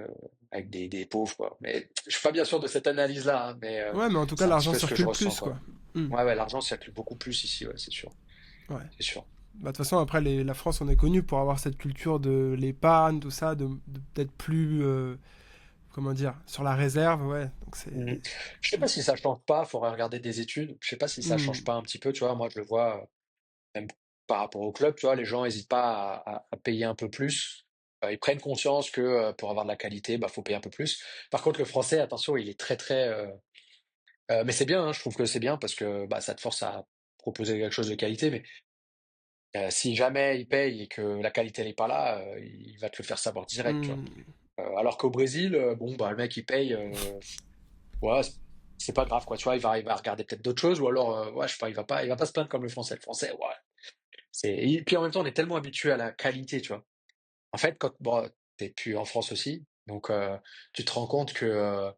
des pauvres, quoi. Mais je suis pas bien sûr de cette analyse-là, hein, mais
Ouais, mais en tout cas,
c'est un petit
l'argent
peu ce que je
circule
ressens,
plus, quoi.
quoi.
Hmm.
Ouais, ouais, l'argent circule beaucoup plus ici, ouais, c'est sûr,
Ouais.
c'est sûr.
Bah, de toute façon, après, la France, on est connu pour avoir cette culture de l'épargne, tout ça, de peut-être plus, comment dire, sur la réserve, ouais. Donc c'est.
Mhm. Je sais pas si ça change pas, faudrait regarder des études. Je sais pas si ça change
Hmm.
pas un petit peu, tu vois. Moi, je le vois, même par rapport au club, tu vois, les gens hésitent pas à payer un peu plus. Ils prennent conscience que pour avoir de la qualité, bah, faut payer un peu plus. Par contre, le français, attention, il est très, très, mais c'est bien, hein, je trouve que c'est bien parce que bah, ça te force à proposer quelque chose de qualité. Mais si jamais il paye et que la qualité n'est pas là, il va te le faire savoir direct, tu vois.
Hmm.
Alors qu'au Brésil, bon, bah, le mec il paye, ouais, c'est pas grave, quoi. Tu vois, il va regarder peut-être d'autres choses, ou alors, ouais, je sais pas, il va pas se plaindre comme le français. Le français, ouais. Et puis en même temps, on est tellement habitué à la qualité, tu vois. En fait, bon, t'es plus en France aussi, donc tu te rends compte que,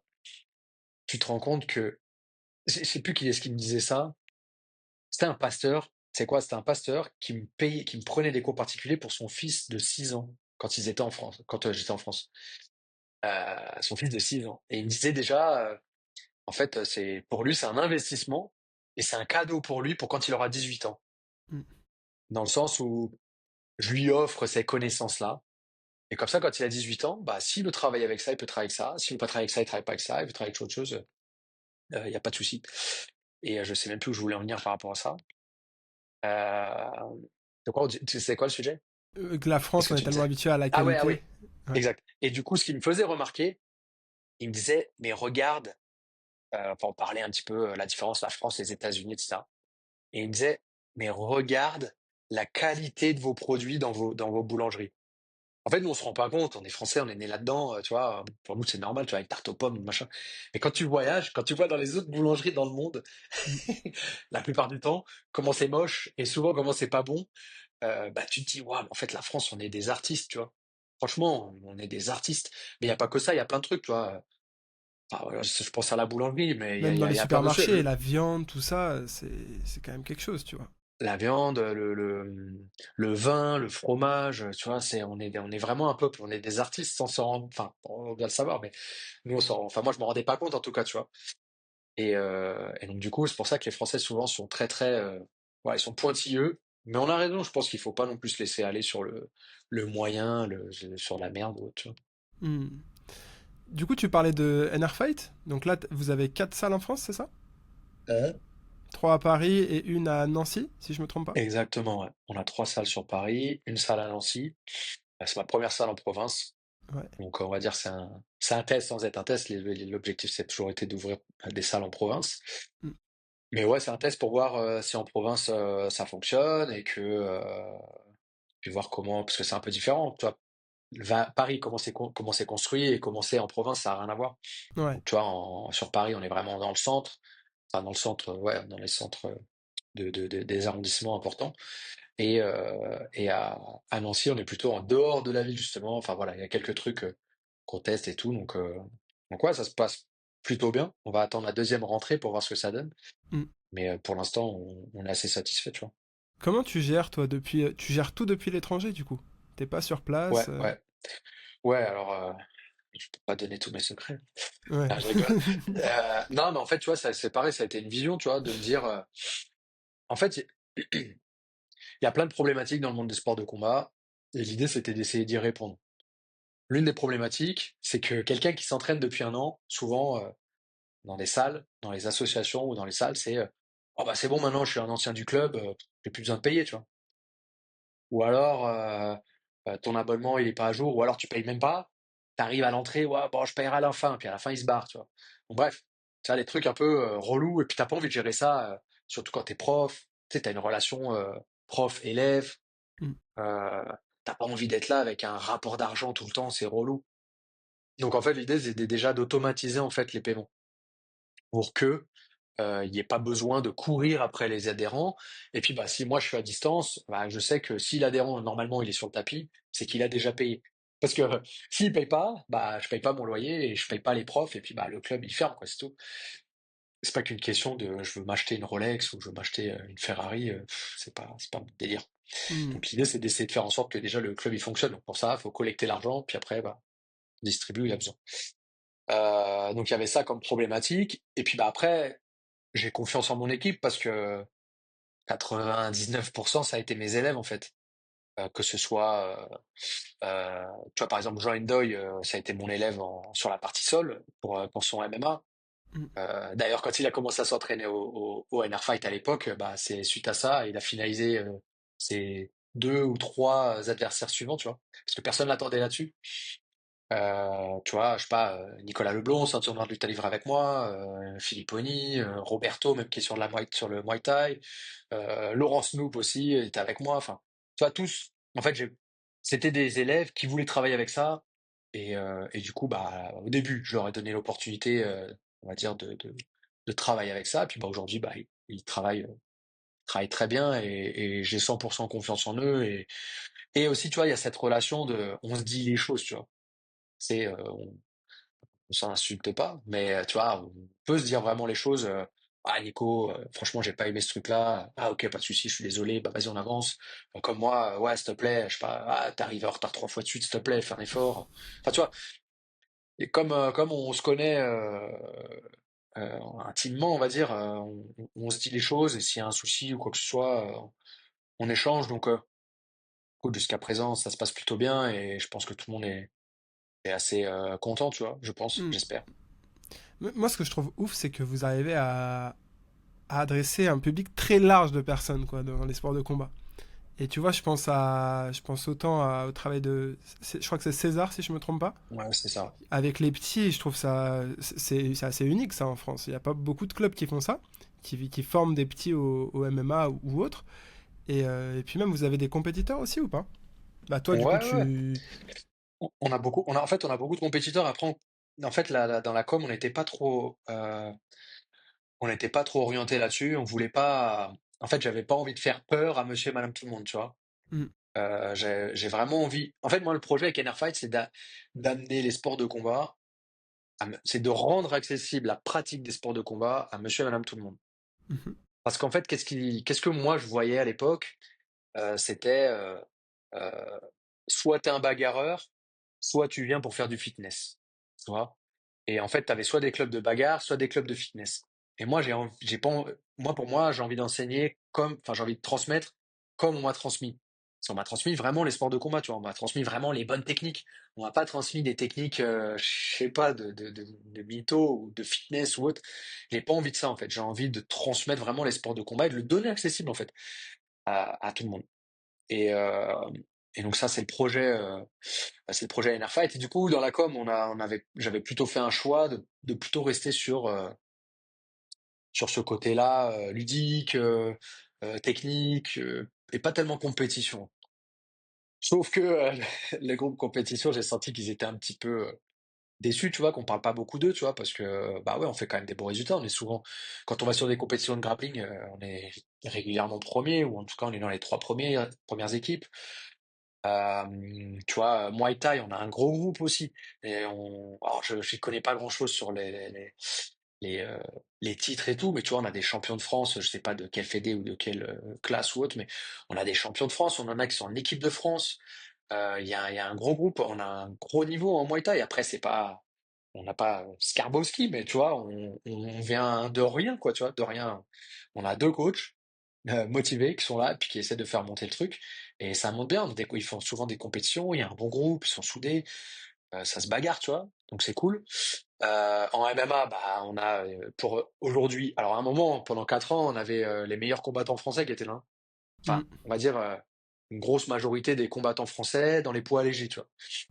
tu te rends compte que, je sais plus qui est-ce qui me disait ça. C'était un pasteur. C'est quoi? C'était un pasteur qui me prenait des cours particuliers pour son fils de 6 ans quand ils étaient en France, quand j'étais en France. Son fils de 6 ans. Et il me disait déjà, en fait, pour lui, c'est un investissement et c'est un cadeau pour lui pour quand il aura 18 ans.
Hmm.
Dans le sens où je lui offre ces connaissances-là. Et comme ça, quand il a 18 ans, bah, s'il veut travailler avec ça, il peut travailler avec ça. S'il veut pas travailler avec ça, il travaille pas avec ça. Il veut travailler avec autre chose, il n'y a pas de souci. Et je sais même plus où je voulais en venir par rapport à ça. Euh, de quoi, c'est quoi le sujet?
Que la
C'est ce
France,
que
on est
tu
tellement
disais.
habitué à la
Ah
qualité.
oui,
Ouais.
exact. Et du coup, ce qui me faisait remarquer, il me disait: «Mais regarde», enfin, on parlait un petit peu, la différence, la France, les États-Unis, et cetera. Et il me disait: «Mais regarde la qualité de vos produits dans vos boulangeries». En fait, nous, on se rend pas compte, on est français, on est né là-dedans, tu vois? Pour nous, c'est normal, tu vois? Une tarte aux pommes, machin. Mais quand tu voyages, quand tu vois dans les autres boulangeries dans le monde,
Mm.
la plupart du temps, comment c'est moche et souvent comment c'est pas bon, bah, tu te dis: «Waouh, mais en fait, la France, on est des artistes», tu vois? Franchement, on est des artistes. Mais il y a pas que ça, il y a plein de trucs, tu vois? Enfin, voilà, je pense à la boulangerie, mais
Même dans les
il y a plein de choses.
supermarchés, la viande, tout ça, c'est quand même quelque chose, tu vois.
La viande, le vin, le fromage, tu vois? On est vraiment un peuple, on est des artistes sans s'en rendre, enfin, on doit le savoir, mais nous, enfin, moi, je m'en rendais pas compte, en tout cas, tu vois? Et donc, du coup, c'est pour ça que les Français, souvent, sont très, très, ouais, ils sont pointilleux, mais on a raison, je pense qu'il faut pas non plus se laisser aller sur le moyen, sur la merde ou autre, tu vois?
Mm. Du coup, tu parlais de NR Fight. Donc là, vous avez 4 salles en France, c'est ça? 3 à Paris et une à Nancy, si je me trompe pas.
Exactement, ouais. On a 3 salles sur Paris, une salle à Nancy. C'est ma première salle en province.
Ouais.
Donc, on va dire c'est un test sans être un test. L'objectif, c'est toujours été d'ouvrir des salles en province.
Mm.
Mais ouais, c'est un test pour voir si en province ça fonctionne et que puis voir comment, parce que c'est un peu différent. Tu vois, Paris, comment c'est construit et comment c'est en province, ça a rien à voir.
Ouais.
Donc, tu vois, sur Paris, on est vraiment dans le centre, enfin dans le centre, ouais, dans les centres des arrondissements importants. Et à Nancy, on est plutôt en dehors de la ville, justement. Enfin voilà, il y a quelques trucs qu'on teste et tout. Donc ouais, ça se passe plutôt bien. On va attendre la deuxième rentrée pour voir ce que ça donne.
Mm.
Mais pour l'instant, on est assez satisfait, tu vois.
Comment tu gères, toi, depuis... Tu gères tout depuis l'étranger, du coup? T'es pas sur place?
Ouais, ouais. Ouais, alors, je peux pas donner tous mes secrets.
Ouais.
Ah, je rigole. Non, mais en fait, tu vois, c'est pareil, ça a été une vision, tu vois, de me dire, en fait, il y a plein de problématiques dans le monde des sports de combat. Et l'idée, c'était d'essayer d'y répondre. L'une des problématiques, c'est que quelqu'un qui s'entraîne depuis un an, souvent, dans les salles, dans les associations ou dans les salles, c'est oh bah c'est bon, maintenant je suis un ancien du club, j'ai plus besoin de payer, tu vois. Ou alors ton abonnement il est pas à jour, ou alors tu payes même pas, t'arrives à l'entrée, ouais, bon je paierai à la fin, puis à la fin il se barre, tu vois. Bon, bref, tu as des trucs un peu relous, et puis t'as pas envie de gérer ça, surtout quand t'es prof, tu sais, t'as une relation prof-élève,
Mm.
euh, t'as pas envie d'être là avec un rapport d'argent tout le temps, c'est relou. Donc en fait l'idée c'est déjà d'automatiser en fait les paiements pour que il n'y ait pas besoin de courir après les adhérents. Et puis, bah, si moi je suis à distance, bah, je sais que si l'adhérent, normalement, il est sur le tapis, c'est qu'il a déjà payé. Parce que s'il paye pas, bah, je paye pas mon loyer et je paye pas les profs, et puis bah, le club, il ferme, quoi, c'est tout. C'est pas qu'une question de je veux m'acheter une Rolex ou je veux m'acheter une Ferrari, c'est pas mon délire.
Mm.
Donc l'idée, c'est d'essayer de faire en sorte que déjà le club, il fonctionne. Donc pour ça, il faut collecter l'argent, puis après, bah, on distribue, il a besoin. Donc il y avait ça comme problématique. Et puis bah après, j'ai confiance en mon équipe parce que 99%, ça a été mes élèves en fait. Que ce soit, tu vois, par exemple, Jean Ndoye, ça a été mon élève sur la partie sol pour son MMA.
Mm.
D'ailleurs, quand il a commencé à s'entraîner au NR Fight à l'époque, bah, c'est suite à ça, il a finalisé ses deux ou trois adversaires suivants, tu vois, parce que personne l'attendait là-dessus. Tu vois, je sais pas, Nicolas Leblond, ceinture noire de lutte à livre avec moi, Filipponi, Roberto, même qui est sur le Muay Thai, Laurent Snoop aussi était avec moi. Enfin, tu vois, tous, en fait, c'était des élèves qui voulaient travailler avec ça. Et du coup, bah, au début, je leur ai donné l'opportunité, on va dire, de travailler avec ça. Et puis, bah, aujourd'hui, bah, ils travaillent très bien et j'ai 100% confiance en eux. Et aussi, tu vois, il y a cette relation de, on se dit les choses, tu vois. C'est, on s'insulte pas, mais tu vois, on peut se dire vraiment les choses. Ah Nico, franchement, j'ai pas aimé ce truc-là. Ah ok, pas de souci, je suis désolé. Bah vas-y, on avance. Comme moi, ouais, s'il te plaît, je sais pas. Ah, t'es arrivé en retard 3 fois de suite, s'il te plaît, fais un effort. Enfin, tu vois, et comme on se connaît intimement, on va dire, on se dit les choses et s'il y a un souci ou quoi que ce soit, on échange. Donc, écoute, jusqu'à présent, ça se passe plutôt bien et je pense que tout le monde est assez content, tu vois. Je pense,
Mm.
j'espère.
Moi, ce que je trouve ouf, c'est que vous arrivez à adresser un public très large de personnes, quoi, dans les sports de combat. Et tu vois, je pense autant au travail je crois que c'est César, si je me trompe pas.
Ouais, c'est ça.
Avec les petits, je trouve ça, c'est assez unique ça en France. Il n'y a pas beaucoup de clubs qui font ça, qui forment des petits au MMA ou autre. Et puis même, vous avez des compétiteurs aussi ou pas? Bah toi, du coup,
Ouais, ouais.
tu...
On a beaucoup, en fait, on a beaucoup de compétiteurs. Après, en fait, dans la com, on n'était pas trop orienté là-dessus. On voulait pas. En fait, j'avais pas envie de faire peur à Monsieur et Madame tout le monde, tu vois.
Hmm,
J'ai vraiment envie. En fait, moi, le projet avec Enerfight, c'est d'amener les sports de combat. C'est de rendre accessible la pratique des sports de combat à Monsieur et Madame tout le monde.
mhm,
Parce qu'en fait, qu'est-ce que moi je voyais à l'époque? C'était euh, soit t'es un bagarreur, soit tu viens pour faire du fitness. Tu vois? Et en fait, tu avais soit des clubs de bagarre, soit des clubs de fitness. Et moi, j'ai pas, moi, pour moi, j'ai envie d'enseigner enfin, j'ai envie de transmettre comme on m'a transmis. Parce qu'on m'a transmis vraiment les sports de combat, tu vois. On m'a transmis vraiment les bonnes techniques. On m'a pas transmis des techniques, je sais pas, de mytho ou de fitness ou autre. J'ai pas envie de ça, en fait. J'ai envie de transmettre vraiment les sports de combat et de le donner accessible, en fait, à tout le monde. Et, euh, et donc ça, c'est le projet NRFight. Et du coup, dans la com, j'avais plutôt fait un choix de plutôt rester sur ce côté-là, ludique, technique, et pas tellement compétition. Sauf que les groupes compétition, j'ai senti qu'ils étaient un petit peu déçus, tu vois, qu'on parle pas beaucoup d'eux, tu vois, parce que bah ouais, on fait quand même des bons résultats. On est souvent, quand on va sur des compétitions de grappling, on est régulièrement premier, ou en tout cas, on est dans les trois premières équipes. Tu vois, Muay Thai, on a un gros groupe aussi. Alors je connais pas grand-chose sur les, euh, les titres et tout, mais tu vois, on a des champions de France, je sais pas de quelle fédé ou de quelle classe ou autre, mais on a des champions de France, on en a qui sont en équipe de France. Il y a un gros groupe, on a un gros niveau en Muay Thai. Après, on n'a pas Skarbowski, mais tu vois, on vient de rien, quoi, tu vois, de rien. On a deux coachs motivés qui sont là, puis qui essaient de faire monter le truc, et ça monte bien. Ils font souvent des compétitions, il y a un bon groupe, ils sont soudés, ça se bagarre, tu vois, donc c'est cool. En MMA, bah, on a pour aujourd'hui. Alors à un moment, pendant 4 ans, on avait les meilleurs combattants français qui étaient là. Enfin,
hmm,
on va dire une grosse majorité des combattants français dans les poids légers, tu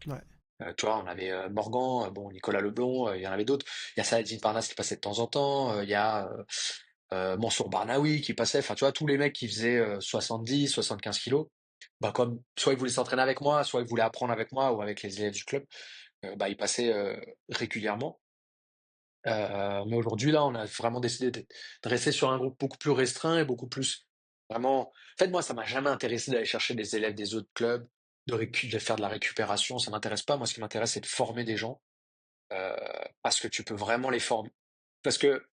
vois.
ouais.
Tu vois, on avait Morgan, bon, Nicolas Leblond, il y en avait d'autres. Il y a Saladin Parnasse qui passait de temps en temps. Il y a Mansour Barnaoui qui passait. Enfin, tu vois, tous les mecs qui faisaient 70, 75 kilos, bah, comme soit ils voulaient s'entraîner avec moi, soit ils voulaient apprendre avec moi ou avec les élèves du club, bah, ils passaient régulièrement. Mais aujourd'hui, là, on a vraiment décidé de rester sur un groupe beaucoup plus restreint et beaucoup plus vraiment. En fait, moi, ça m'a jamais intéressé d'aller chercher des élèves des autres clubs, de faire de la récupération. Ça m'intéresse pas. Moi, ce qui m'intéresse, c'est de former des gens euh, parce que tu peux vraiment les former. Parce que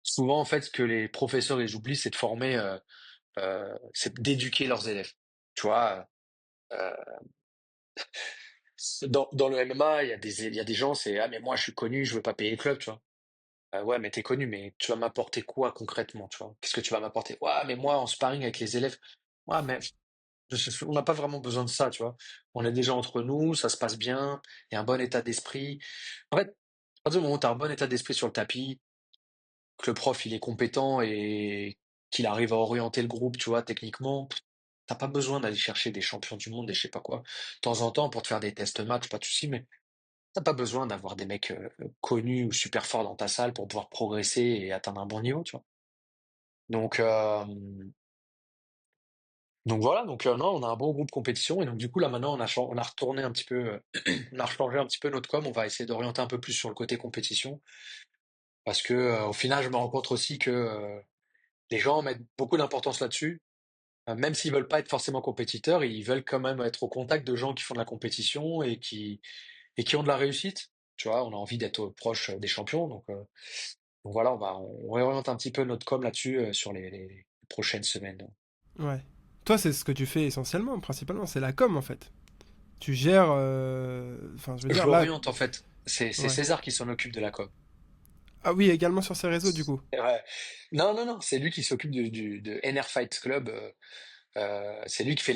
souvent, en fait, ce que les professeurs ils oublient, c'est de former, c'est d'éduquer leurs élèves. Tu vois, euh, dans le MMA, il y a des gens, c'est ah mais moi je suis connu, je veux pas payer le club, tu vois. Ouais, mais t'es connu, mais tu vas m'apporter quoi concrètement, tu vois? Qu'est-ce que tu vas m'apporter? Ouais, mais moi, en sparring avec les élèves, ouais, mais on n'a pas vraiment besoin de ça, tu vois? On est déjà entre nous, ça se passe bien, il y a un bon état d'esprit. En fait, à partir du moment où tu as un bon état d'esprit sur le tapis, que le prof il est compétent et qu'il arrive à orienter le groupe, tu vois, techniquement, t'as pas besoin d'aller chercher des champions du monde et je sais pas quoi. De temps en temps, pour te faire des tests match, pas de souci, mais t'as pas besoin d'avoir des mecs connus ou super forts dans ta salle pour pouvoir progresser et atteindre un bon niveau, tu vois. Donc, euh, donc voilà, non, on a un bon groupe compétition et donc du coup là maintenant on a retourné un petit peu, on a rechangé un petit peu notre com, on va essayer d'orienter un peu plus sur le côté compétition parce que au final je me rends compte aussi que les gens mettent beaucoup d'importance là-dessus, même s'ils veulent pas être forcément compétiteurs, ils veulent quand même être au contact de gens qui font de la compétition et qui ont de la réussite. Tu vois, on a envie d'être proche des champions, donc voilà, on réoriente un petit peu notre com là-dessus sur les prochaines semaines.
Ouais. Toi, c'est ce que tu fais essentiellement, principalement, c'est la com en fait. Tu gères, enfin, je veux
Je
dire, là,
l'oriente en fait. C'est
ouais.
César qui s'en occupe de la com.
Ah oui, également sur ces réseaux du coup.
Ouais. Non, non, non, c'est lui qui s'occupe de NR Fight Club. C'est lui qui fait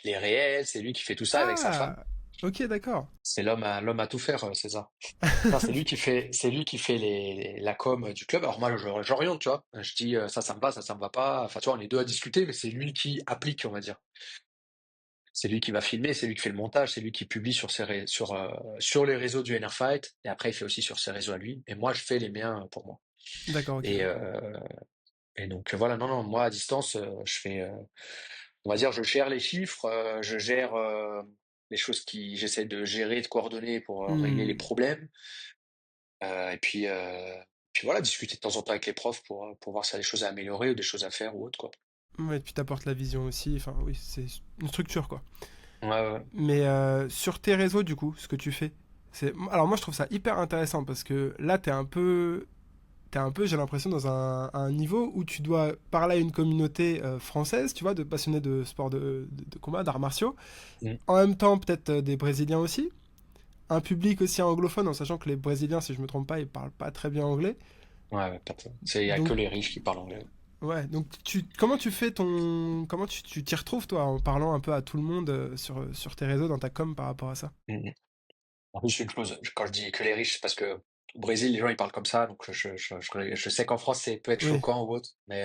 les réels, c'est lui qui fait tout ça avec sa
Ah,
femme.
Ok, d'accord.
C'est l'homme à tout faire, César. Ça, c'est lui qui fait la com du club. Alors moi, j'oriente, tu vois. Je dis ça, ça me va, ça me va pas. Enfin, tu vois, on est deux à discuter, mais c'est lui qui applique, on va dire. C'est lui qui va filmer, c'est lui qui fait le montage, c'est lui qui publie sur les réseaux du NR Fight. Et après, il fait aussi sur ses réseaux à lui. Et moi, je fais les miens pour moi.
D'accord, ok,
Et,
ouais.
donc voilà, non, non, moi à distance, je fais, on va dire, je gère les chiffres, je gère les choses qui, j'essaie de gérer, de coordonner pour régler les
Hmm.
problèmes. Et puis voilà, discuter de temps en temps avec les profs pour voir s'il y a des choses à améliorer ou des choses à faire ou autre, quoi.
Ouais, et puis t'apportes la vision aussi, enfin oui, c'est une structure quoi.
Ouais, ouais.
Mais sur tes réseaux, du coup, ce que tu fais, c'est. Alors moi, je trouve ça hyper intéressant parce que là, t'es un peu, j'ai l'impression, dans un niveau où tu dois parler à une communauté française, tu vois, de passionnés de sport de combat, d'arts martiaux.
Mm.
En même temps, peut-être des Brésiliens aussi. Un public aussi anglophone, en sachant que les Brésiliens, si je me trompe pas, ils parlent pas très bien anglais.
Ouais, ouais, il y a que
Donc,
les riches qui parlent anglais.
ouais, donc comment tu fais ton. Comment tu t'y retrouves, toi, en parlant un peu à tout le monde sur tes réseaux, dans ta com par rapport à ça?
Mm, mm. En plus, une chose, quand je dis que les riches, c'est parce que au Brésil, les gens ils parlent comme ça, donc je sais qu'en France, c'est peut être
Oui.
choquant ou autre, mais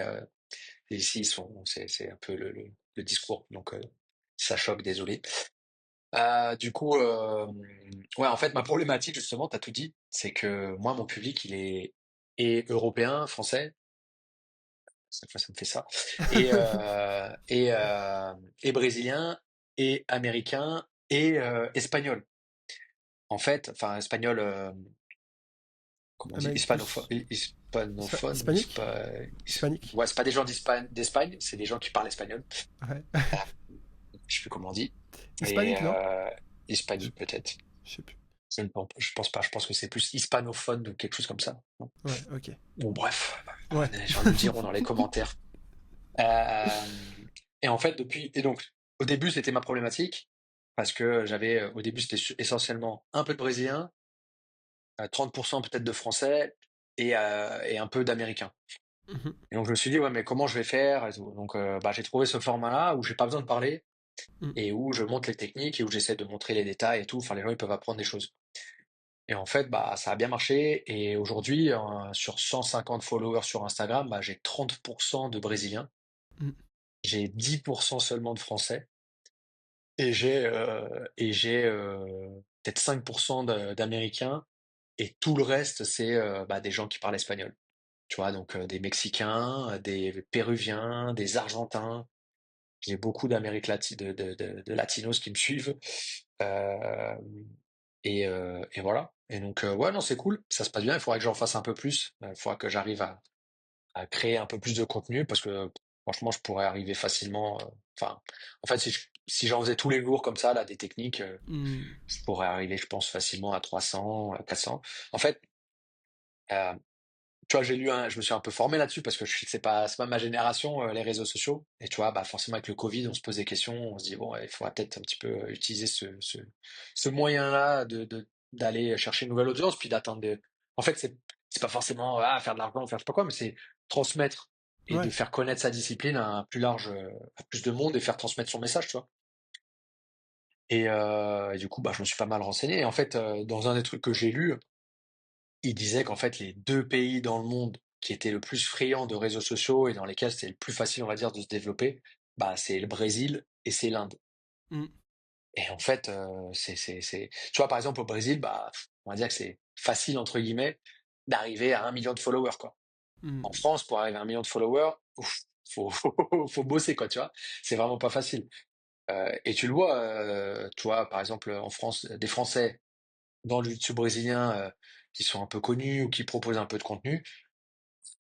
ici, c'est un peu le discours, donc ça choque, désolé. Du coup, ouais, en fait, ma problématique, justement, t'as tout dit, c'est que moi, mon public, est européen, français, cette fois, ça me fait ça, et, euh, et, euh, et brésilien, et américain, et espagnol. En fait, enfin, espagnol, comment on dit,
Amérique plus.
hispanophone,
Hispanique? Hispanique?
ouais, c'est pas des gens d'Espagne, c'est des gens qui parlent espagnol.
Ouais.
Ah, je sais plus comment on dit. Et
Hispanique, non? Je,
hispanique peut-être.
je sais plus.
Je pense pas, je pense que c'est plus hispanophone ou quelque chose comme ça.
Ouais, ok.
Bon, bref,
Ouais.
les gens nous diront dans les commentaires. Euh, et en fait, et donc, au début, c'était ma problématique, parce que au début, c'était essentiellement un peu de Brésiliens, 30% peut-être de Français, et un peu d'Américains.
Mhm.
Et donc, je me suis dit, ouais, mais comment je vais faire et tout. Donc, bah, j'ai trouvé ce format-là où j'ai pas besoin de parler,
Mhm.
et où je montre les techniques, et où j'essaie de montrer les détails et tout. Enfin, les gens, ils peuvent apprendre des choses. Et en fait, bah, ça a bien marché. Et aujourd'hui, sur 150 followers sur Instagram, bah, j'ai 30% de Brésiliens,
Mhm.
j'ai 10% seulement de Français, et j'ai peut-être 5% d'Américains, et tout le reste, c'est bah, des gens qui parlent espagnol. Tu vois, donc des Mexicains, des Péruviens, des Argentins. J'ai beaucoup d'Amérique latine, de latinos qui me suivent. Euh, et voilà. Et donc, ouais, non, c'est cool. Ça se passe bien. Il faudrait que j'en fasse un peu plus. Il faudra que j'arrive à créer un peu plus de contenu parce que franchement, je pourrais arriver facilement. Enfin, en fait, si j'en faisais tous les jours comme ça, là, des techniques,
Mhm.
je pourrais arriver, je pense, facilement à 300, à 400. En fait, euh, tu vois, je me suis un peu formé là-dessus parce que c'est pas ma génération, les réseaux sociaux. Et tu vois, bah, forcément, avec le Covid, on se pose des questions, on se dit, bon, ouais, il faudra peut-être un petit peu utiliser ce moyen-là d'aller chercher une nouvelle audience, puis d'atteindre en fait, c'est pas forcément, faire de l'argent, faire je sais pas quoi, mais c'est transmettre et de
Ouais.
faire connaître sa discipline à un plus large, à plus de monde et faire transmettre son message, tu vois. Et du coup, bah, je me suis pas mal renseigné. Et en fait, dans un des trucs que j'ai lu, il disait qu'en fait, les 2 pays dans le monde qui étaient le plus friands de réseaux sociaux et dans lesquels c'était le plus facile, on va dire, de se développer, bah, c'est le Brésil et c'est l'Inde.
Mhm.
Et en fait, tu vois, par exemple, au Brésil, bah, on va dire que c'est «facile» entre guillemets d'arriver à 1 million de followers, quoi. En
Mhm.
France, pour arriver à 1 million de followers, ouf, faut bosser, quoi, tu vois? C'est vraiment pas facile. Et tu vois, par exemple, en France, des Français dans le jiu-jitsu brésilien, qui sont un peu connus ou qui proposent un peu de contenu,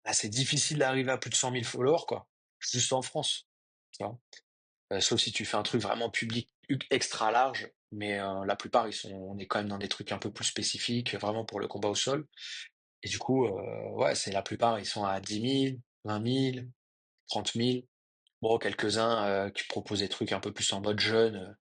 bah, c'est difficile d'arriver à plus de 100 000 followers, quoi, juste en France, tu vois? Sauf si tu fais un truc vraiment public extra large, mais la plupart, on est quand même dans des trucs un peu plus spécifiques, vraiment pour le combat au sol. Et du coup, ouais, c'est la plupart, ils sont à 10 000, 20 000, 30 000. Bon, quelques-uns qui proposent des trucs un peu plus en mode jeune,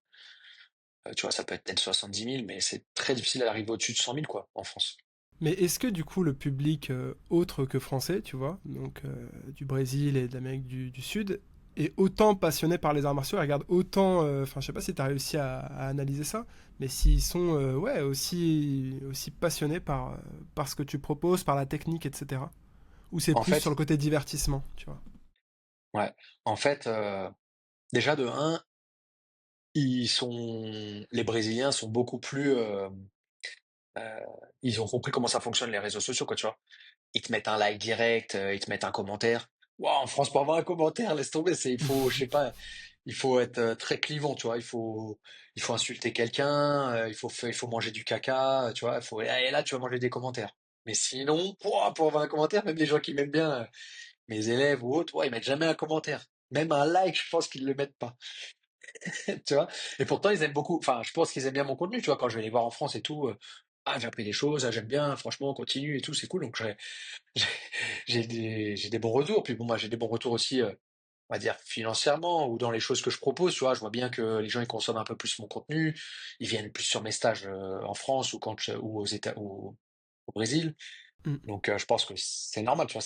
tu vois, ça peut être peut-être 70 000, mais c'est très difficile d'arriver au-dessus de 100 000, quoi, en France.
Mais est-ce que du coup le public autre que français, tu vois, donc du Brésil et de l'Amérique du Sud, est autant passionné par les arts martiaux, il regarde autant. Enfin, je sais pas si tu as réussi à analyser ça, mais s'ils sont ouais, aussi passionnés par ce que tu proposes, par la technique, etc. Ou c'est
En
plus sur le
fait,
côté divertissement, tu vois.
ouais, en fait, déjà de un, les Brésiliens sont beaucoup plus, ils ont compris comment ça fonctionne les réseaux sociaux, quoi, tu vois? Ils te mettent un like direct, ils te mettent un commentaire. Waouh, en France, pour avoir un commentaire, laisse tomber, il faut, je sais pas, il faut être très clivant, tu vois. Il faut insulter quelqu'un, il faut manger du caca, tu vois. Et là, tu vas manger des commentaires. Mais sinon, pour avoir un commentaire, même des gens qui m'aiment bien, mes élèves ou autres, ouais, ils mettent jamais un commentaire. Même un like, je pense qu'ils le mettent pas, tu vois. Et pourtant, ils aiment beaucoup. Enfin, je pense qu'ils aiment bien mon contenu, tu vois. Quand je vais les voir en France et tout, ah, j'ai appris des choses, ah, j'aime bien, franchement, continue et tout, c'est cool. Donc, j'ai j'ai des bons retours. Puis bon, moi, j'ai des bons retours aussi, on va dire financièrement ou dans les choses que je propose. Tu vois, je vois bien que les gens ils consomment un peu plus mon contenu, ils viennent plus sur mes stages en France ou aux États ou au Brésil.
Mm.
Donc, je pense que c'est normal. Tu vois,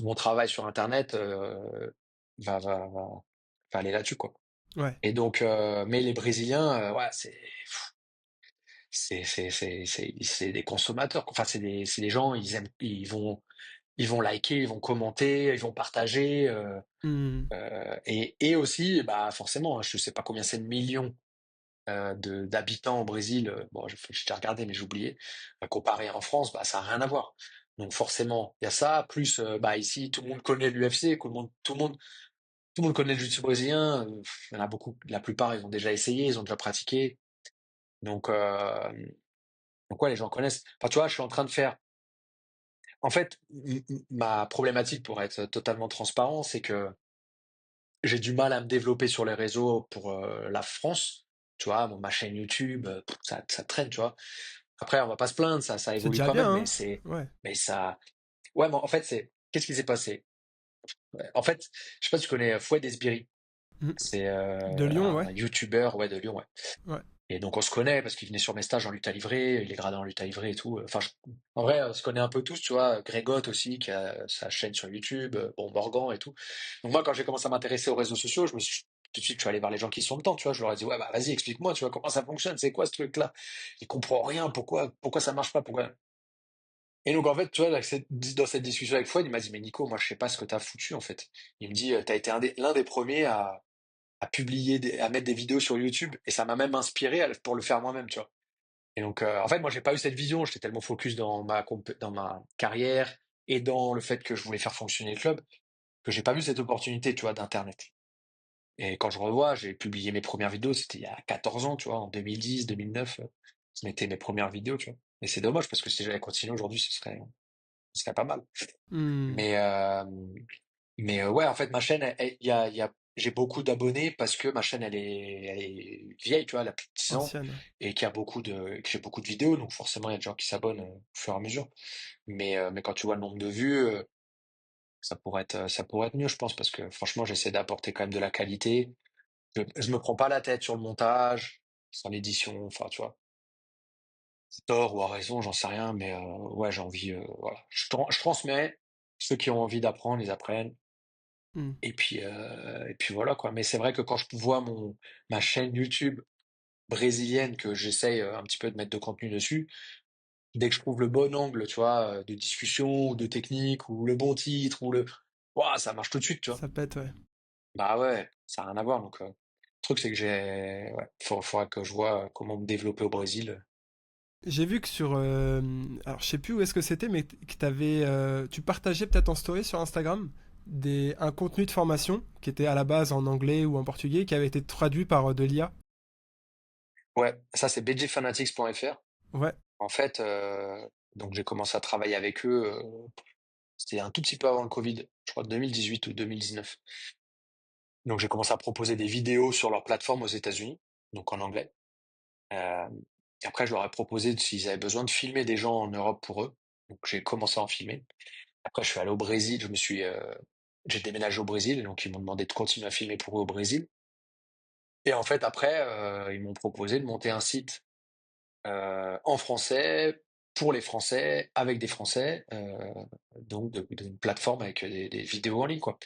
mon travail sur Internet va, va, va, va aller là-dessus, quoi.
Ouais.
Et donc, mais les Brésiliens, ouais, c'est des consommateurs. Enfin, c'est des gens, ils vont liker, ils vont commenter, ils vont partager.
Mm.
Et aussi, bah forcément, hein, je sais pas combien c'est de millions d'habitants au Brésil. Bon, j'ai déjà regardé, mais j'ai oublié. Comparé en France, bah ça a rien à voir. Donc forcément, il y a ça. Plus, bah ici, tout le monde connaît l'UFC, tout le monde connaît le jiu-jitsu brésilien. Il y en a beaucoup. La plupart, ils ont déjà essayé, ils ont déjà pratiqué. Donc, ouais, les gens connaissent. Enfin, tu vois, je suis en train de faire. En fait, ma problématique, pour être totalement transparent, c'est que j'ai du mal à me développer sur les réseaux pour la France. Tu vois, ma chaîne YouTube, ça traîne, tu vois. Après, on va pas se plaindre, ça
C'est
évolue
déjà
quand
bien,
même,
hein. Ouais.
mais ça, ouais, mais en fait, qu'est-ce qui s'est passé? Ouais, en fait, je sais pas si tu connais Fouad Esbiri.
Mm.
C'est
De Lyon, ouais.
un YouTuber, ouais, de Lyon, ouais.
Ouais.
Et donc on se connaît parce qu'il venait sur mes stages en lutte à livrer, il est gradé en lutte à livrer et tout. Enfin, en vrai, on se connaît un peu tous, tu vois. Grégotte aussi, qui a sa chaîne sur YouTube, bon, Morgan et tout. Donc moi, quand j'ai commencé à m'intéresser aux réseaux sociaux, tout de suite, je suis allé voir les gens qui sont dedans, tu vois. Je leur ai dit, ouais, bah vas-y, explique-moi, tu vois, comment ça fonctionne, c'est quoi ce truc-là? Ils comprennent rien, pourquoi ça marche pas, pourquoi. Et donc en fait, tu vois, dans cette discussion avec Fouad, il m'a dit, mais Nico, moi je sais pas ce que t'as foutu en fait. Il me dit, t'as été l'un des premiers à publier, à mettre des vidéos sur YouTube, et ça m'a même inspiré pour le faire moi-même, tu vois. Et donc, en fait, moi, j'ai pas eu cette vision. J'étais tellement focus dans ma carrière et dans le fait que je voulais faire fonctionner le club que j'ai pas vu cette opportunité, tu vois, d'Internet. Et quand je revois, j'ai publié mes premières vidéos, c'était il y a 14 ans, tu vois, en 2010, 2009. Je mettais mes premières vidéos, tu vois. Et c'est dommage parce que si j'avais continué aujourd'hui, ce serait pas mal.
Mm.
Mais, ouais, en fait, ma chaîne, j'ai beaucoup d'abonnés parce que ma chaîne, elle est vieille, tu vois, elle a plus de 10 ans
Ancienne, ouais.
et que j'ai beaucoup de vidéos, donc forcément, il y a des gens qui s'abonnent au fur et à mesure. Mais quand tu vois le nombre de vues, ça pourrait être mieux, je pense, parce que franchement, j'essaie d'apporter quand même de la qualité. Je me prends pas la tête sur le montage, sur l'édition, enfin, tu vois. À tort ou à raison, j'en sais rien, mais ouais, j'ai envie, voilà. Je transmets, ceux qui ont envie d'apprendre, ils apprennent.
Mm.
Et puis voilà quoi. Mais c'est vrai que quand je vois ma chaîne YouTube brésilienne que j'essaye un petit peu de mettre de contenu dessus, dès que je trouve le bon angle, tu vois, de discussion ou de technique ou le bon titre ouah, ça marche tout de suite, tu vois.
Ça pète, ouais.
Bah ouais, ça a rien à voir. Donc, le truc c'est que ouais, faudra que je vois comment me développer au Brésil.
J'ai vu que sur. Alors, je sais plus où est-ce que c'était, mais que t'avais. Tu partageais peut-être en story sur Instagram un contenu de formation qui était à la base en anglais ou en portugais, qui avait été traduit par de l'IA.
Ouais, ça c'est bgfanatics.fr.
Ouais.
En fait, donc j'ai commencé à travailler avec eux. C'était un tout petit peu avant le Covid, je crois 2018 ou 2019. Donc j'ai commencé à proposer des vidéos sur leur plateforme aux États-Unis, donc en anglais. Et après, je leur ai proposé s'ils avaient besoin de filmer des gens en Europe pour eux. Donc j'ai commencé à en filmer. Après, je suis allé au Brésil, j'ai déménagé au Brésil, donc ils m'ont demandé de continuer à filmer pour eux au Brésil. Et en fait, après, ils m'ont proposé de monter un site en français, pour les Français, avec des Français, donc d'une plateforme avec des vidéos en ligne, quoi.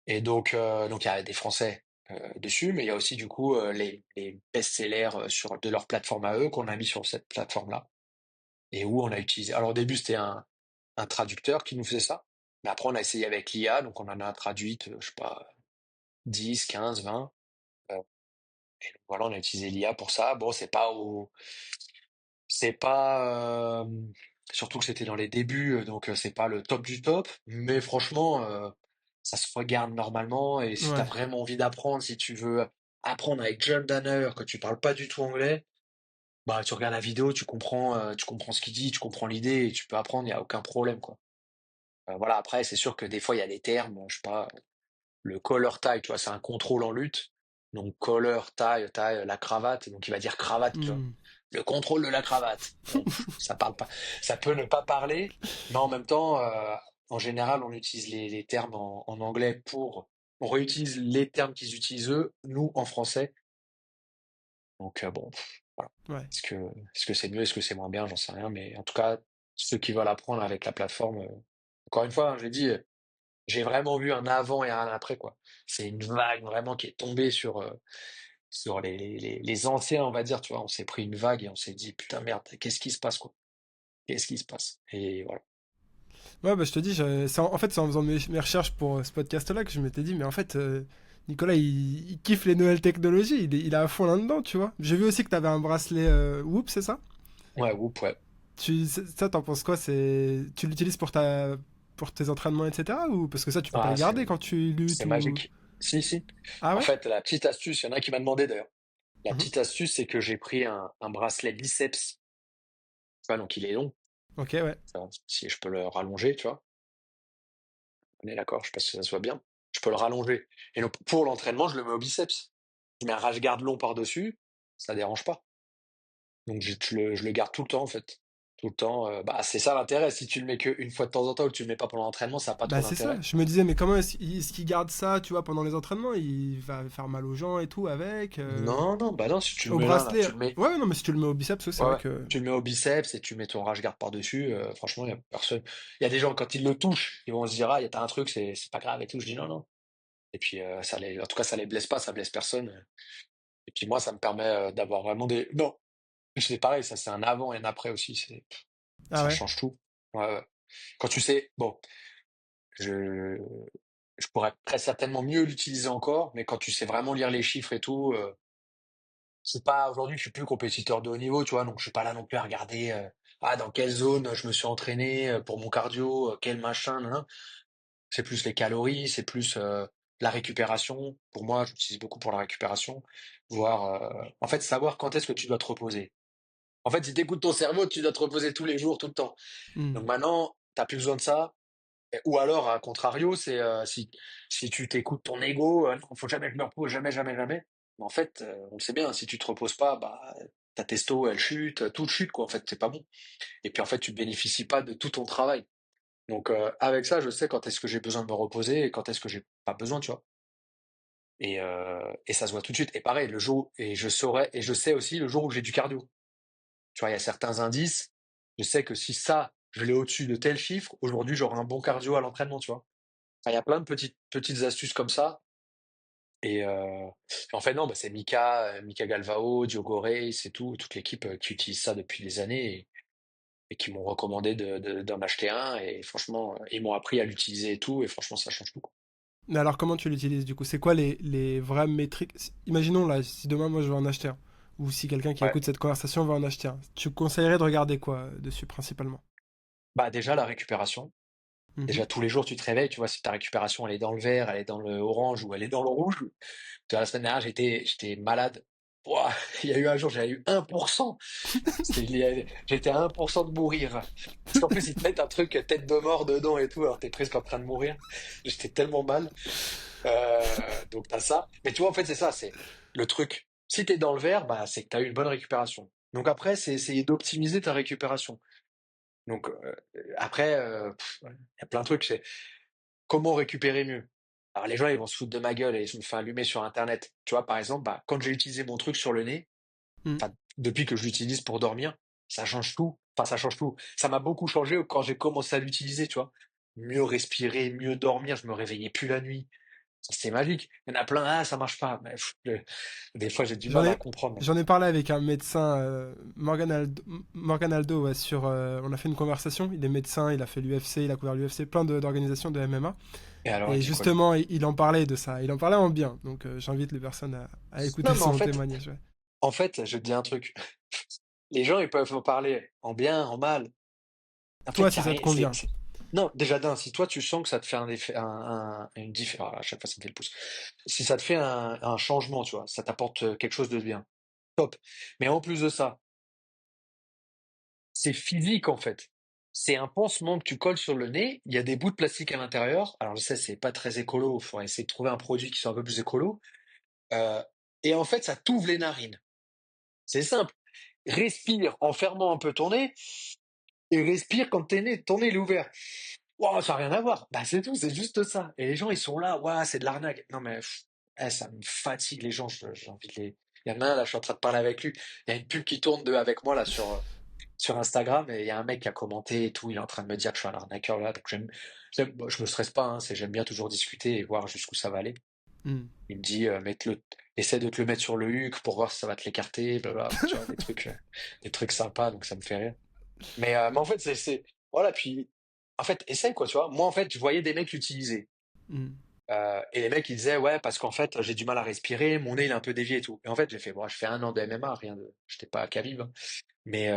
Et donc il y a des Français dessus, mais il y a aussi du coup les best-sellers sur de leur plateforme à eux qu'on a mis sur cette plateforme-là et où on a utilisé. Alors au début c'était un traducteur qui nous faisait ça, mais après on a essayé avec l'IA, donc on en a traduite, je sais pas, 10, 15, 20. euh, et donc voilà, on a utilisé l'IA pour ça. Bon, c'est pas, surtout que c'était dans les débuts, donc c'est pas le top du top, mais franchement, ça se regarde normalement. Et si t'as
Ouais.
vraiment envie d'apprendre, si tu veux apprendre avec John Danner, que tu parles pas du tout anglais, bah tu regardes la vidéo, tu comprends ce qu'il dit, tu comprends l'idée et tu peux apprendre, il y a aucun problème, quoi. Voilà, après, c'est sûr que des fois il y a des termes, je sais pas, le collar tie, tu vois, c'est un contrôle en lutte. Donc collar, tie, la cravate, donc il va dire cravate, tu vois.
Hmm.
Le contrôle de la cravate. Bon, ça parle pas, ça peut ne pas parler, mais en même temps, en général, on utilise les termes en anglais on réutilise les termes qu'ils utilisent eux, nous en français. Donc bon, voilà.
Ouais.
Est-ce que c'est mieux, est-ce que c'est moins bien, j'en sais rien, mais en tout cas, ceux qui veulent apprendre avec la plateforme, encore une fois, hein, j'ai dit, j'ai vraiment vu un avant et un après, quoi. C'est une vague vraiment qui est tombée sur les anciens, on va dire, tu vois. On s'est pris une vague et on s'est dit, putain, merde, qu'est-ce qui se passe, quoi? Qu'est-ce qui se passe? Et voilà.
Ouais, bah je te dis, en fait, c'est en faisant mes recherches pour ce podcast-là que je m'étais dit, mais en fait, Nicolas, il kiffe les nouvelles technologies, il est à fond là-dedans, tu vois. J'ai vu aussi que t'avais un bracelet Whoop, c'est ça?
Ouais, whoop, ouais.
Ça, t'en penses quoi? Tu l'utilises pour tes entraînements, etc. Ou parce que ça, tu peux pas le
Ah,
garder quand tu luttes
c'est
ou.
magique. Si, si.
Ah
En
ouais?
fait, la petite astuce, il y en a qui m'a demandé d'ailleurs. La
Mhm.
petite astuce, c'est que j'ai pris un bracelet biceps. Tu vois, donc il est long.
Ok, ouais.
Ça, si je peux le rallonger, tu vois. On est d'accord, je sais pas si ça se voit bien. Je peux le rallonger. Et donc, pour l'entraînement, je le mets au biceps. Je mets un rash-guard long par-dessus, ça dérange pas. Donc je le garde tout le temps en fait. Tout le temps. Bah, c'est ça l'intérêt. Si tu le mets qu'une fois de temps en temps ou que tu le mets pas pendant l'entraînement, ça n'a pas
Bah
trop
c'est ça.
d'intérêt.
Je me disais, mais comment est-ce qu'il garde ça, tu vois, pendant les entraînements? Il va faire mal aux gens et tout avec.
Non, non, bah non, si tu le
Au
mets là,
bracelet.
tu le mets.
Ouais, non, mais si tu le mets au biceps, c'est
Ouais,
vrai
ouais.
que.
Tu le mets au biceps et tu mets ton rash guard par-dessus. Franchement, il y a personne. Il y a des gens, quand ils le touchent, ils vont se dire, ah, t'as un truc, c'est pas grave et tout. Je dis non, non. Et puis, en tout cas, ça les blesse pas, ça blesse personne. Et puis moi, ça me permet d'avoir vraiment des. Non, c'est pareil, ça c'est un avant et un après aussi.
Ah
Ça
ouais.
change tout. Ouais, ouais. Quand tu sais, bon, je, je pourrais très certainement mieux l'utiliser encore, mais quand tu sais vraiment lire les chiffres et tout, c'est pas aujourd'hui, je suis plus compétiteur de haut niveau, tu vois, donc je suis pas là non plus à regarder dans quelle zone je me suis entraîné pour mon cardio, quel machin, nan, nan. C'est plus les calories, c'est plus la récupération. Pour moi, j'utilise beaucoup pour la récupération, voir en fait savoir quand est-ce que tu dois te reposer. En fait, si tu écoutes ton cerveau, tu dois te reposer tous les jours, tout le temps.
Hmm.
Donc maintenant, t'as plus besoin de ça. Ou alors, à contrario, c'est si tu t'écoutes ton ego, non, faut jamais que je me repose, jamais, jamais, jamais. Mais en fait, on le sait bien, si tu te reposes pas, bah, ta testo, elle chute, tout chute, quoi. En fait, c'est pas bon. Et puis, en fait, tu bénéficies pas de tout ton travail. Donc, avec ça, je sais quand est-ce que j'ai besoin de me reposer et quand est-ce que j'ai pas besoin, tu vois. Et ça se voit tout de suite. Et pareil, et je sais aussi le jour où j'ai du cardio. Tu vois, il y a certains indices. Je sais que si ça, je l'ai au-dessus de tel chiffre, aujourd'hui, j'aurai un bon cardio à l'entraînement, tu vois. Enfin, il y a plein de petites astuces comme ça. Et en fait, non, bah, c'est Mika Galvao, Diogo Reis, c'est tout, toute l'équipe qui utilise ça depuis des années et qui m'ont recommandé d'en acheter un. Et franchement, ils m'ont appris à l'utiliser et tout. Et franchement, ça change tout, quoi.
Mais alors, comment tu l'utilises du coup? C'est quoi les vraies métriques? Imaginons là, si demain moi je veux en acheter un, ou si quelqu'un qui
Ouais.
écoute cette conversation veut en acheter un, tu conseillerais de regarder quoi dessus principalement?
Bah, déjà, la récupération.
Mhm.
Déjà, tous les jours, tu te réveilles, tu vois, si ta récupération, elle est dans le vert, elle est dans le orange ou elle est dans le rouge. Tu vois, la semaine dernière, j'étais malade. Ouah, il y a eu un jour, j'avais eu 1%. J'étais à 1% de mourir. Parce qu'en plus, ils te mettent un truc tête de mort dedans et tout, alors t'es presque en train de mourir. J'étais tellement mal. Donc t'as ça. Mais tu vois, en fait, c'est ça, c'est le truc. Si t'es dans le vert, bah, c'est que t'as eu une bonne récupération. Donc après, c'est essayer d'optimiser ta récupération. Donc après, il y a plein de trucs. C'est comment récupérer mieux. Alors les gens, ils vont se foutre de ma gueule et je me fais allumer sur Internet. Tu vois, par exemple, bah, quand j'ai utilisé mon truc sur le nez,
Mhm.
enfin, depuis que je l'utilise pour dormir, ça change tout. Enfin, ça change tout. Ça m'a beaucoup changé quand j'ai commencé à l'utiliser, tu vois. Mieux respirer, mieux dormir, je me réveillais plus la nuit. C'est magique. Il y en a plein, ah, ça marche pas. Mais, des fois, j'ai du
J'en
mal à
ai,
comprendre.
j'en ai parlé avec un médecin, Morgan Aldo, ouais, on a fait une conversation. Il est médecin, il a fait l'UFC, il a couvert l'UFC, d'organisations de MMA.
Et alors, il
Et
dit quoi, lui?
justement, il en parlait de ça. Il en parlait en bien. Donc, j'invite les personnes à écouter
Non, mais
son témoignage. Ouais.
en fait, je te dis un truc. Les gens, ils peuvent en parler en bien, en mal. En
Toi,
fait, il y
si
a
ça te
rien.
convient.
Non, déjà d'un, si toi tu sens que ça te fait un effet, une différence, à chaque fois ça me fait le pouce. Si ça te fait un changement, tu vois, ça t'apporte quelque chose de bien. Top. Mais en plus de ça, c'est physique en fait. C'est un pansement que tu colles sur le nez. Il y a des bouts de plastique à l'intérieur. Alors je sais, c'est pas très écolo. Il faudrait essayer de trouver un produit qui soit un peu plus écolo. Euh, et en fait, ça t'ouvre les narines. C'est simple. Respire en fermant un peu ton nez et respire quand ton nez il est ouvert. Wow, ça n'a rien à voir. Bah, c'est tout, c'est juste ça. Et les gens, ils sont là, ouais, c'est de l'arnaque. Non, mais ça me fatigue, les gens. J'ai envie de les. Il y en a un, là, je suis en train de parler avec lui. Il y a une pub qui tourne avec moi, là, sur Instagram, et il y a un mec qui a commenté et tout. Il est en train de me dire que je suis un arnaqueur, là. Donc, bon, je me stresse pas, hein, j'aime bien toujours discuter et voir jusqu'où ça va aller.
Hmm.
Il me dit, essaie de te le mettre sur le huc pour voir si ça va te l'écarter, blablabla. Enfin, tu vois, des trucs sympas, donc ça me fait rire. Mais en fait, voilà, puis, en fait, essaye, quoi, tu vois. Moi, en fait, je voyais des mecs l'utiliser.
Hmm.
Et les mecs, ils disaient, ouais, parce qu'en fait, j'ai du mal à respirer, mon nez, il est un peu dévié et tout. Et en fait, j'ai fait, bon, je fais un an de MMA, rien de, j'étais pas à Khabib, hein. Mais,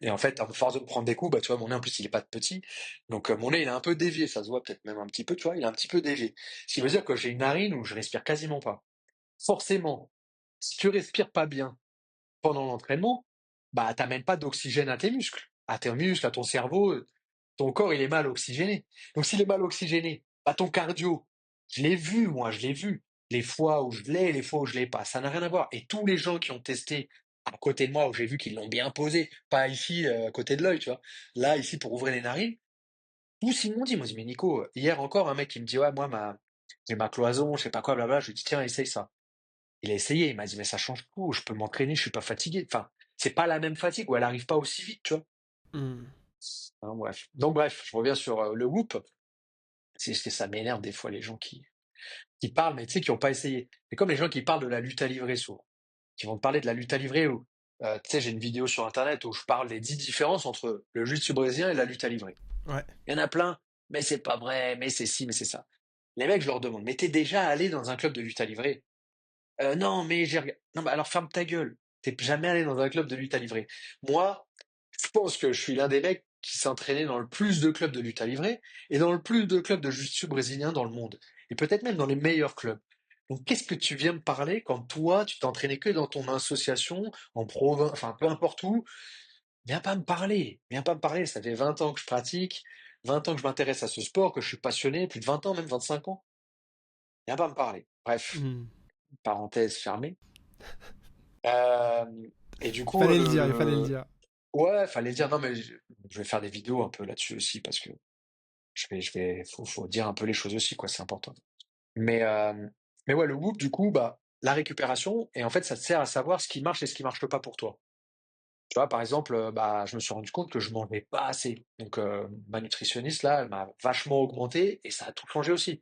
et en fait, à force de me prendre des coups, bah, tu vois, mon nez, en plus, il est pas petit. Donc, mon nez, il est un peu dévié, ça se voit peut-être même un petit peu, tu vois, il est un petit peu dévié. Ce qui veut dire que j'ai une narine où je respire quasiment pas. Forcément, si tu respires pas bien pendant l'entraînement, bah, t'amènes pas d'oxygène à tes muscles, à ton cerveau, ton corps, il est mal oxygéné. Donc, s'il est mal oxygéné, bah, ton cardio, je l'ai vu, moi, je l'ai vu. Les fois où je l'ai, les fois où je l'ai pas, ça n'a rien à voir. Et tous les gens qui ont testé à côté de moi, où j'ai vu qu'ils l'ont bien posé, pas ici, à côté de l'œil, tu vois. Là, ici, pour ouvrir les narines, tous ils m'ont dit, moi, je dis, mais Nico, hier encore, un mec qui me dit, ouais, moi, j'ai ma cloison, je sais pas quoi, blabla. Je lui dis, tiens, essaye ça. Il a essayé, il m'a dit, mais ça change tout, je peux m'entraîner, je suis pas fatigué. Enfin, c'est pas la même fatigue, ou elle arrive pas aussi vite, tu vois.
Hmm.
Hein, bref. Donc, bref, je reviens sur le Whoop. Ça m'énerve des fois les gens qui parlent, mais tu sais, qui n'ont pas essayé. C'est comme les gens qui parlent de la lutte à livrer souvent, qui vont te parler de la lutte à livrer ou, tu sais, j'ai une vidéo sur internet où je parle des 10 différences entre le jiu-jitsu brésilien et la lutte à livrer.
Ouais.
Il y en a plein, mais c'est pas vrai, mais c'est ci, mais c'est ça. Les mecs, je leur demande, mais t'es déjà allé dans un club de lutte à livrer? Non, mais non, bah alors ferme ta gueule. T'es jamais allé dans un club de lutte à livrer. Moi, je pense que je suis l'un des mecs qui s'est entraîné dans le plus de clubs de lutte à livrer et dans le plus de clubs de jiu-jitsu brésilien dans le monde. Et peut-être même dans les meilleurs clubs. Donc, qu'est-ce que tu viens me parler quand toi, tu t'es entraîné que dans ton association, en province, enfin, peu importe où? Viens pas me parler. Viens pas me parler. Ça fait 20 ans que je pratique, 20 ans que je m'intéresse à ce sport, que je suis passionné, plus de 20 ans, même 25 ans. Viens pas me parler. Bref,
Hmm.
parenthèse fermée. Euh, et du
Il
coup,
fallait le dire, il fallait le dire.
ouais, fallait dire, non, mais je vais faire des vidéos un peu là-dessus aussi parce que faut dire un peu les choses aussi, quoi, c'est important. Mais, euh, mais ouais, le Whoop, du coup, bah, la récupération, et en fait, ça te sert à savoir ce qui marche et ce qui marche pas pour toi. Tu vois, par exemple, bah, je me suis rendu compte que je mangeais pas assez. Donc, ma nutritionniste, là, elle m'a vachement augmenté et ça a tout changé aussi.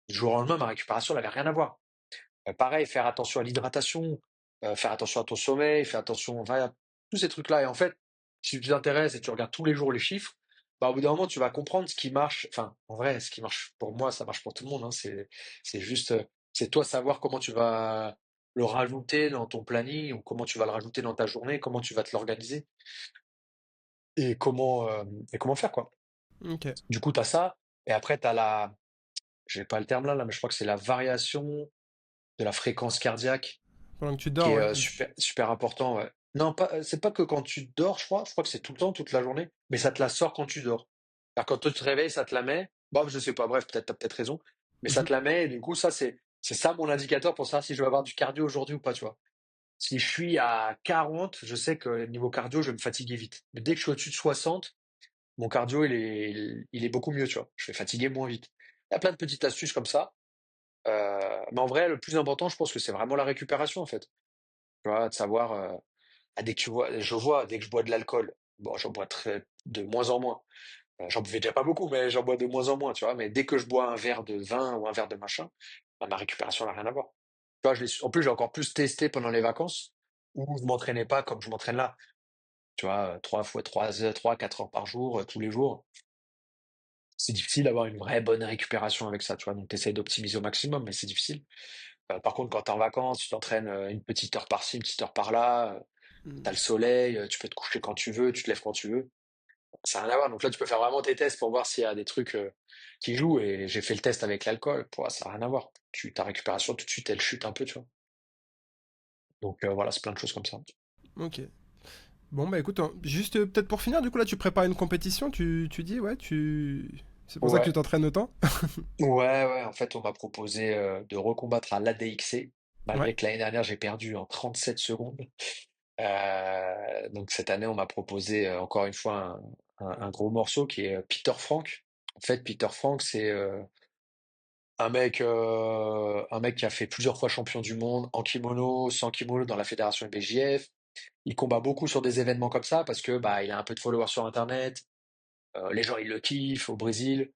Du jour au lendemain, ma récupération, elle avait rien à voir. Pareil, faire attention à l'hydratation, faire attention à ton sommeil, faire attention, enfin, tous ces trucs-là. Et en fait, si tu t'intéresses et tu regardes tous les jours les chiffres, bah, au bout d'un moment, tu vas comprendre ce qui marche. Enfin, en vrai, ce qui marche pour moi, ça marche pour tout le monde, hein. C'est juste, c'est toi savoir comment tu vas le rajouter dans ton planning ou comment tu vas le rajouter dans ta journée, comment tu vas te l'organiser et comment faire, quoi.
Ok.
Du coup, tu as ça. Et après, tu as j'ai pas le terme là, mais je crois que c'est la variation de la fréquence cardiaque
Pendant que tu
qui
dors,
est
ouais.
super, super important, ouais. Non, pas, c'est pas que quand tu dors, je crois. Je crois que c'est tout le temps, toute la journée. Mais ça te la sort quand tu dors. Alors quand tu te réveilles, ça te la met. Bon, je sais pas, bref, t'as peut-être raison. Mais ça te la met, et du coup, ça, c'est ça mon indicateur pour savoir si je vais avoir du cardio aujourd'hui ou pas, tu vois. Si je suis à 40, je sais que niveau cardio, je vais me fatiguer vite. Mais dès que je suis au-dessus de 60, mon cardio, il est beaucoup mieux, tu vois. Je vais fatiguer moins vite. Il y a plein de petites astuces comme ça. Mais en vrai, le plus important, je pense que c'est vraiment la récupération, en fait. Tu vois, de savoir, dès que je vois, dès que je bois de l'alcool, bon, j'en bois de moins en moins. J'en buvais déjà pas beaucoup, mais j'en bois de moins en moins, tu vois. Mais dès que je bois un verre de vin ou un verre de machin, bah, ma récupération n'a rien à voir. Tu vois, en plus, j'ai encore plus testé pendant les vacances où je m'entraînais pas comme je m'entraîne là. Tu vois, 3 fois 3 heures, 3, 4 heures par jour, tous les jours. C'est difficile d'avoir une vraie bonne récupération avec ça, tu vois. Donc, tu essaies d'optimiser au maximum, mais c'est difficile. Par contre, quand tu es en vacances, tu t'entraînes une petite heure par-ci, une petite heure par-là, tu as le soleil, tu peux te coucher quand tu veux, tu te lèves quand tu veux. Ça n'a rien à voir. Donc là, tu peux faire vraiment tes tests pour voir s'il y a des trucs qui jouent. Et j'ai fait le test avec l'alcool. Ça n'a rien à voir. Ta récupération, tout de suite, elle chute un peu, tu vois. Donc voilà, c'est plein de choses comme ça.
Ok. Bon, bah écoute, hein, juste peut-être pour finir, du coup, là, tu prépares une compétition, tu dis, ouais, tu. C'est pour ça que tu
Ouais,
t'entraînes autant?
ouais. En fait, on m'a proposé de recombattre à l'ADXC,
Ouais.
malgré que l'année dernière, j'ai perdu en 37 secondes. Donc cette année, on m'a proposé encore une fois un gros morceau qui est Peter Frank. En fait, Peter Frank, c'est un mec qui a fait plusieurs fois champion du monde en kimono, sans kimono dans la fédération IBJF. Il combat beaucoup sur des événements comme ça parce que bah il a un peu de followers sur Internet. Les gens ils le kiffent au Brésil.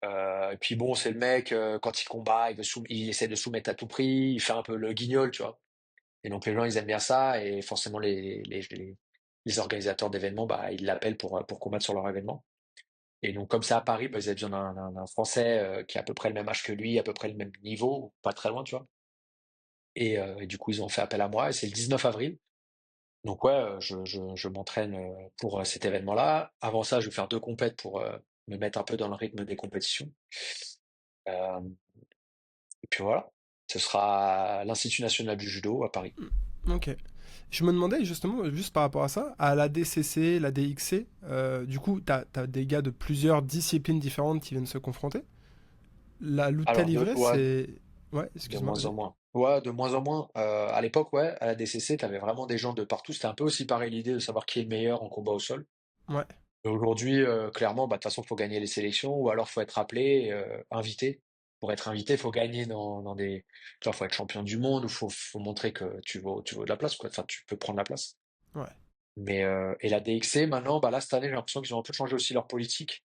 Et puis bon, c'est le mec quand il combat, il essaie de soumettre à tout prix. Il fait un peu le guignol, tu vois. Et donc les gens ils aiment bien ça et forcément les organisateurs d'événements bah ils l'appellent pour combattre sur leur événement. Et donc comme ça à Paris, bah, ils avaient besoin d'un Français qui a à peu près le même âge que lui, à peu près le même niveau, ou pas très loin, tu vois. Et du coup, ils ont fait appel à moi et c'est le 19 avril. Donc ouais, je m'entraîne pour cet événement-là. Avant ça, je vais faire 2 compètes pour me mettre un peu dans le rythme des compétitions. Euh, et puis voilà, ce sera à l'Institut national du judo à Paris.
Ok. Je me demandais justement, juste par rapport à ça, à la DCC, la DXC, du coup, t'as des gars de plusieurs disciplines différentes qui viennent se confronter. La lutte à
Alors
livrer,
ouais,
c'est. Ouais,
de
excuse-moi,
moins
vas-y.
en moins. Ouais, de moins en moins. À l'époque, ouais, à la DCC, t'avais vraiment des gens de partout. C'était un peu aussi pareil l'idée de savoir qui est le meilleur en combat au sol.
Ouais,
Et aujourd'hui, clairement, bah, de toute façon, faut gagner les sélections ou alors faut être appelé, invité. Pour être invité, faut gagner dans des. Tu vois, faut être champion du monde ou faut montrer que tu vaux de la place, quoi. Enfin, tu peux prendre la place.
ouais.
Mais et la DXC, maintenant, bah là, cette année, j'ai l'impression qu'ils ont un peu changé aussi leur politique.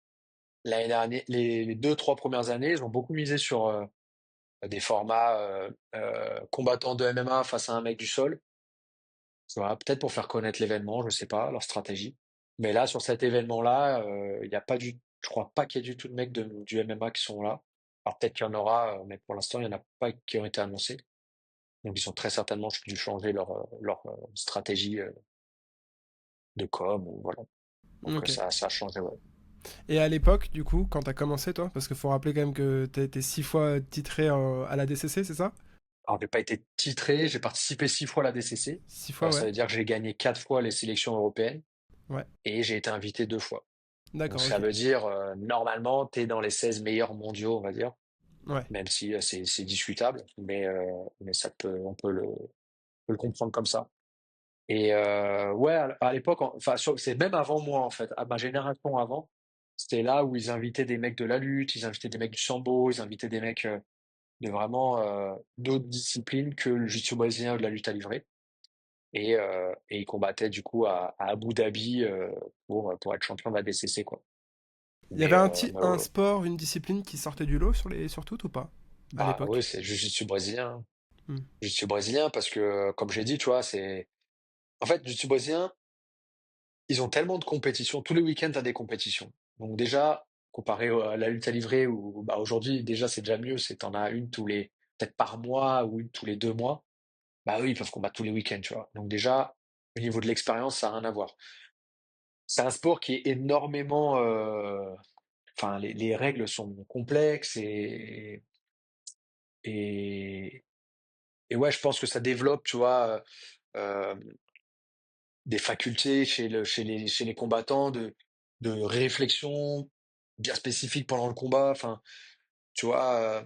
L'année dernière, les 2, 3 premières années, ils ont beaucoup misé sur des formats combattants de MMA face à un mec du sol. Tu vois, peut-être pour faire connaître l'événement, je sais pas, leur stratégie. Mais là, sur cet événement-là, il y a pas je crois pas qu'il y ait du tout de mecs du MMA qui sont là. Alors peut-être qu'il y en aura, mais pour l'instant, il y en a pas qui ont été annoncés. Donc ils ont très certainement dû changer leur stratégie de com, ou voilà. Donc
Ok.
ça a changé, ouais.
Et à l'époque, du coup, quand t'as commencé, toi, parce qu'il faut rappeler quand même que t'as été 6 fois titré à la DCC, c'est ça?
Alors j'ai pas été titré, j'ai participé 6 fois à la DCC.
6 fois,
Ça
ouais.
veut dire que j'ai gagné 4 fois les sélections européennes
Ouais.
et j'ai été invité 2 fois. Donc
D'accord,
ça
ok.
veut dire, normalement, tu es dans les 16 meilleurs mondiaux, on va dire.
Ouais.
Même si c'est discutable, mais on peut le comprendre comme ça. Et ouais, à l'époque, enfin, c'est même avant moi, en fait, à ma génération avant, c'était là où ils invitaient des mecs de la lutte, ils invitaient des mecs du sambo, ils invitaient des mecs de vraiment d'autres disciplines que le jiu-jitsu brésilien ou de la lutte à livrer. Et ils combattaient du coup à Abu Dhabi pour être champion de la DCC, quoi.
Il y avait
Mais,
un sport, une discipline qui sortait du lot sur toutes ou pas? À
bah oui,
l'époque?
c'est le jiu-jitsu brésilien.
Hmm.
Jiu-jitsu brésilien parce que, comme j'ai dit, tu vois, c'est. En fait, jiu-jitsu brésilien, ils ont tellement de compétitions. Tous les week-ends, t'as des compétitions. Donc déjà, comparé à la lutte à livrer, où bah, aujourd'hui, déjà, c'est déjà mieux. C'est t'en as une peut-être par mois ou une tous les 2 mois. Bah eux, ils peuvent combattre tous les week-ends, tu vois. Donc déjà, au niveau de l'expérience, ça n'a rien à voir. C'est un sport qui est énormément. Enfin, les règles sont complexes et, et ouais, je pense que ça développe, tu vois. euh, des facultés chez les combattants de réflexion bien spécifiques pendant le combat. Enfin, tu vois,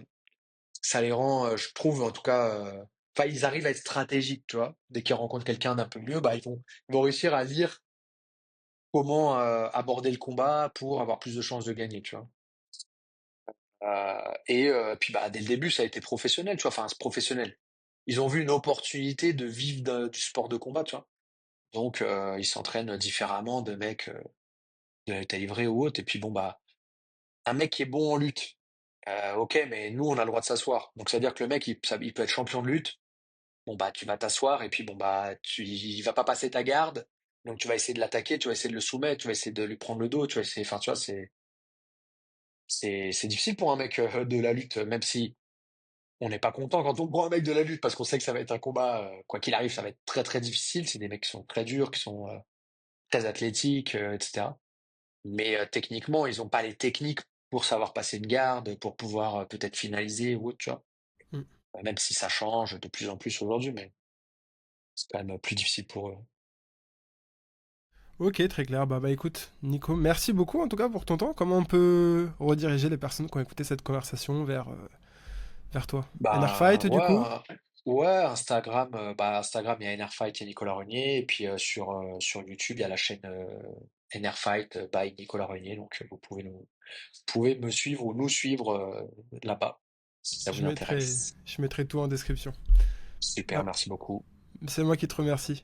ça les rend, je trouve en tout cas, enfin, ils arrivent à être stratégiques, tu vois. Dès qu'ils rencontrent quelqu'un d'un peu mieux, bah, ils vont réussir à lire comment aborder le combat pour avoir plus de chances de gagner, tu vois. Et puis bah, dès le début, ça a été professionnel, tu vois. Enfin, c'est professionnel. Ils ont vu une opportunité de vivre du sport de combat, tu vois. Donc, ils s'entraînent différemment de mecs de la lutte à livrer ou autre. Et puis bon, bah, un mec qui est bon en lutte, ok, mais nous, on a le droit de s'asseoir. Donc, ça veut dire que le mec, il peut être champion de lutte. Bon, bah, tu vas t'asseoir et puis bon, bah, il va pas passer ta garde. Donc, tu vas essayer de l'attaquer, tu vas essayer de le soumettre, tu vas essayer de lui prendre le dos, tu vas essayer, enfin, tu vois, c'est difficile pour un mec de la lutte, même si on n'est pas content quand on prend un mec de la lutte parce qu'on sait que ça va être un combat, quoi qu'il arrive, ça va être très très difficile. C'est des mecs qui sont très durs, qui sont très athlétiques, etc. Mais techniquement, ils ont pas les techniques pour savoir passer une garde, pour pouvoir peut-être finaliser ou autre, tu vois.
Mm.
Même si ça change de plus en plus aujourd'hui, mais c'est quand même plus difficile pour eux.
Ok, très clair. Bah écoute, Nico, merci beaucoup en tout cas pour ton temps. Comment on peut rediriger les personnes qui ont écouté cette conversation vers toi?
Bah
NRFight du
ouais,
coup?
ouais, Instagram, Instagram, il y a NRFight, il y a Nicolas Renier, et puis sur YouTube, il y a la chaîne NRFight by Nicolas Renier, donc vous pouvez me suivre ou nous suivre là-bas, si ça
Je
vous
mettrai,
intéresse.
je mettrai tout en description.
Super,
Ah,
merci beaucoup.
c'est moi qui te remercie.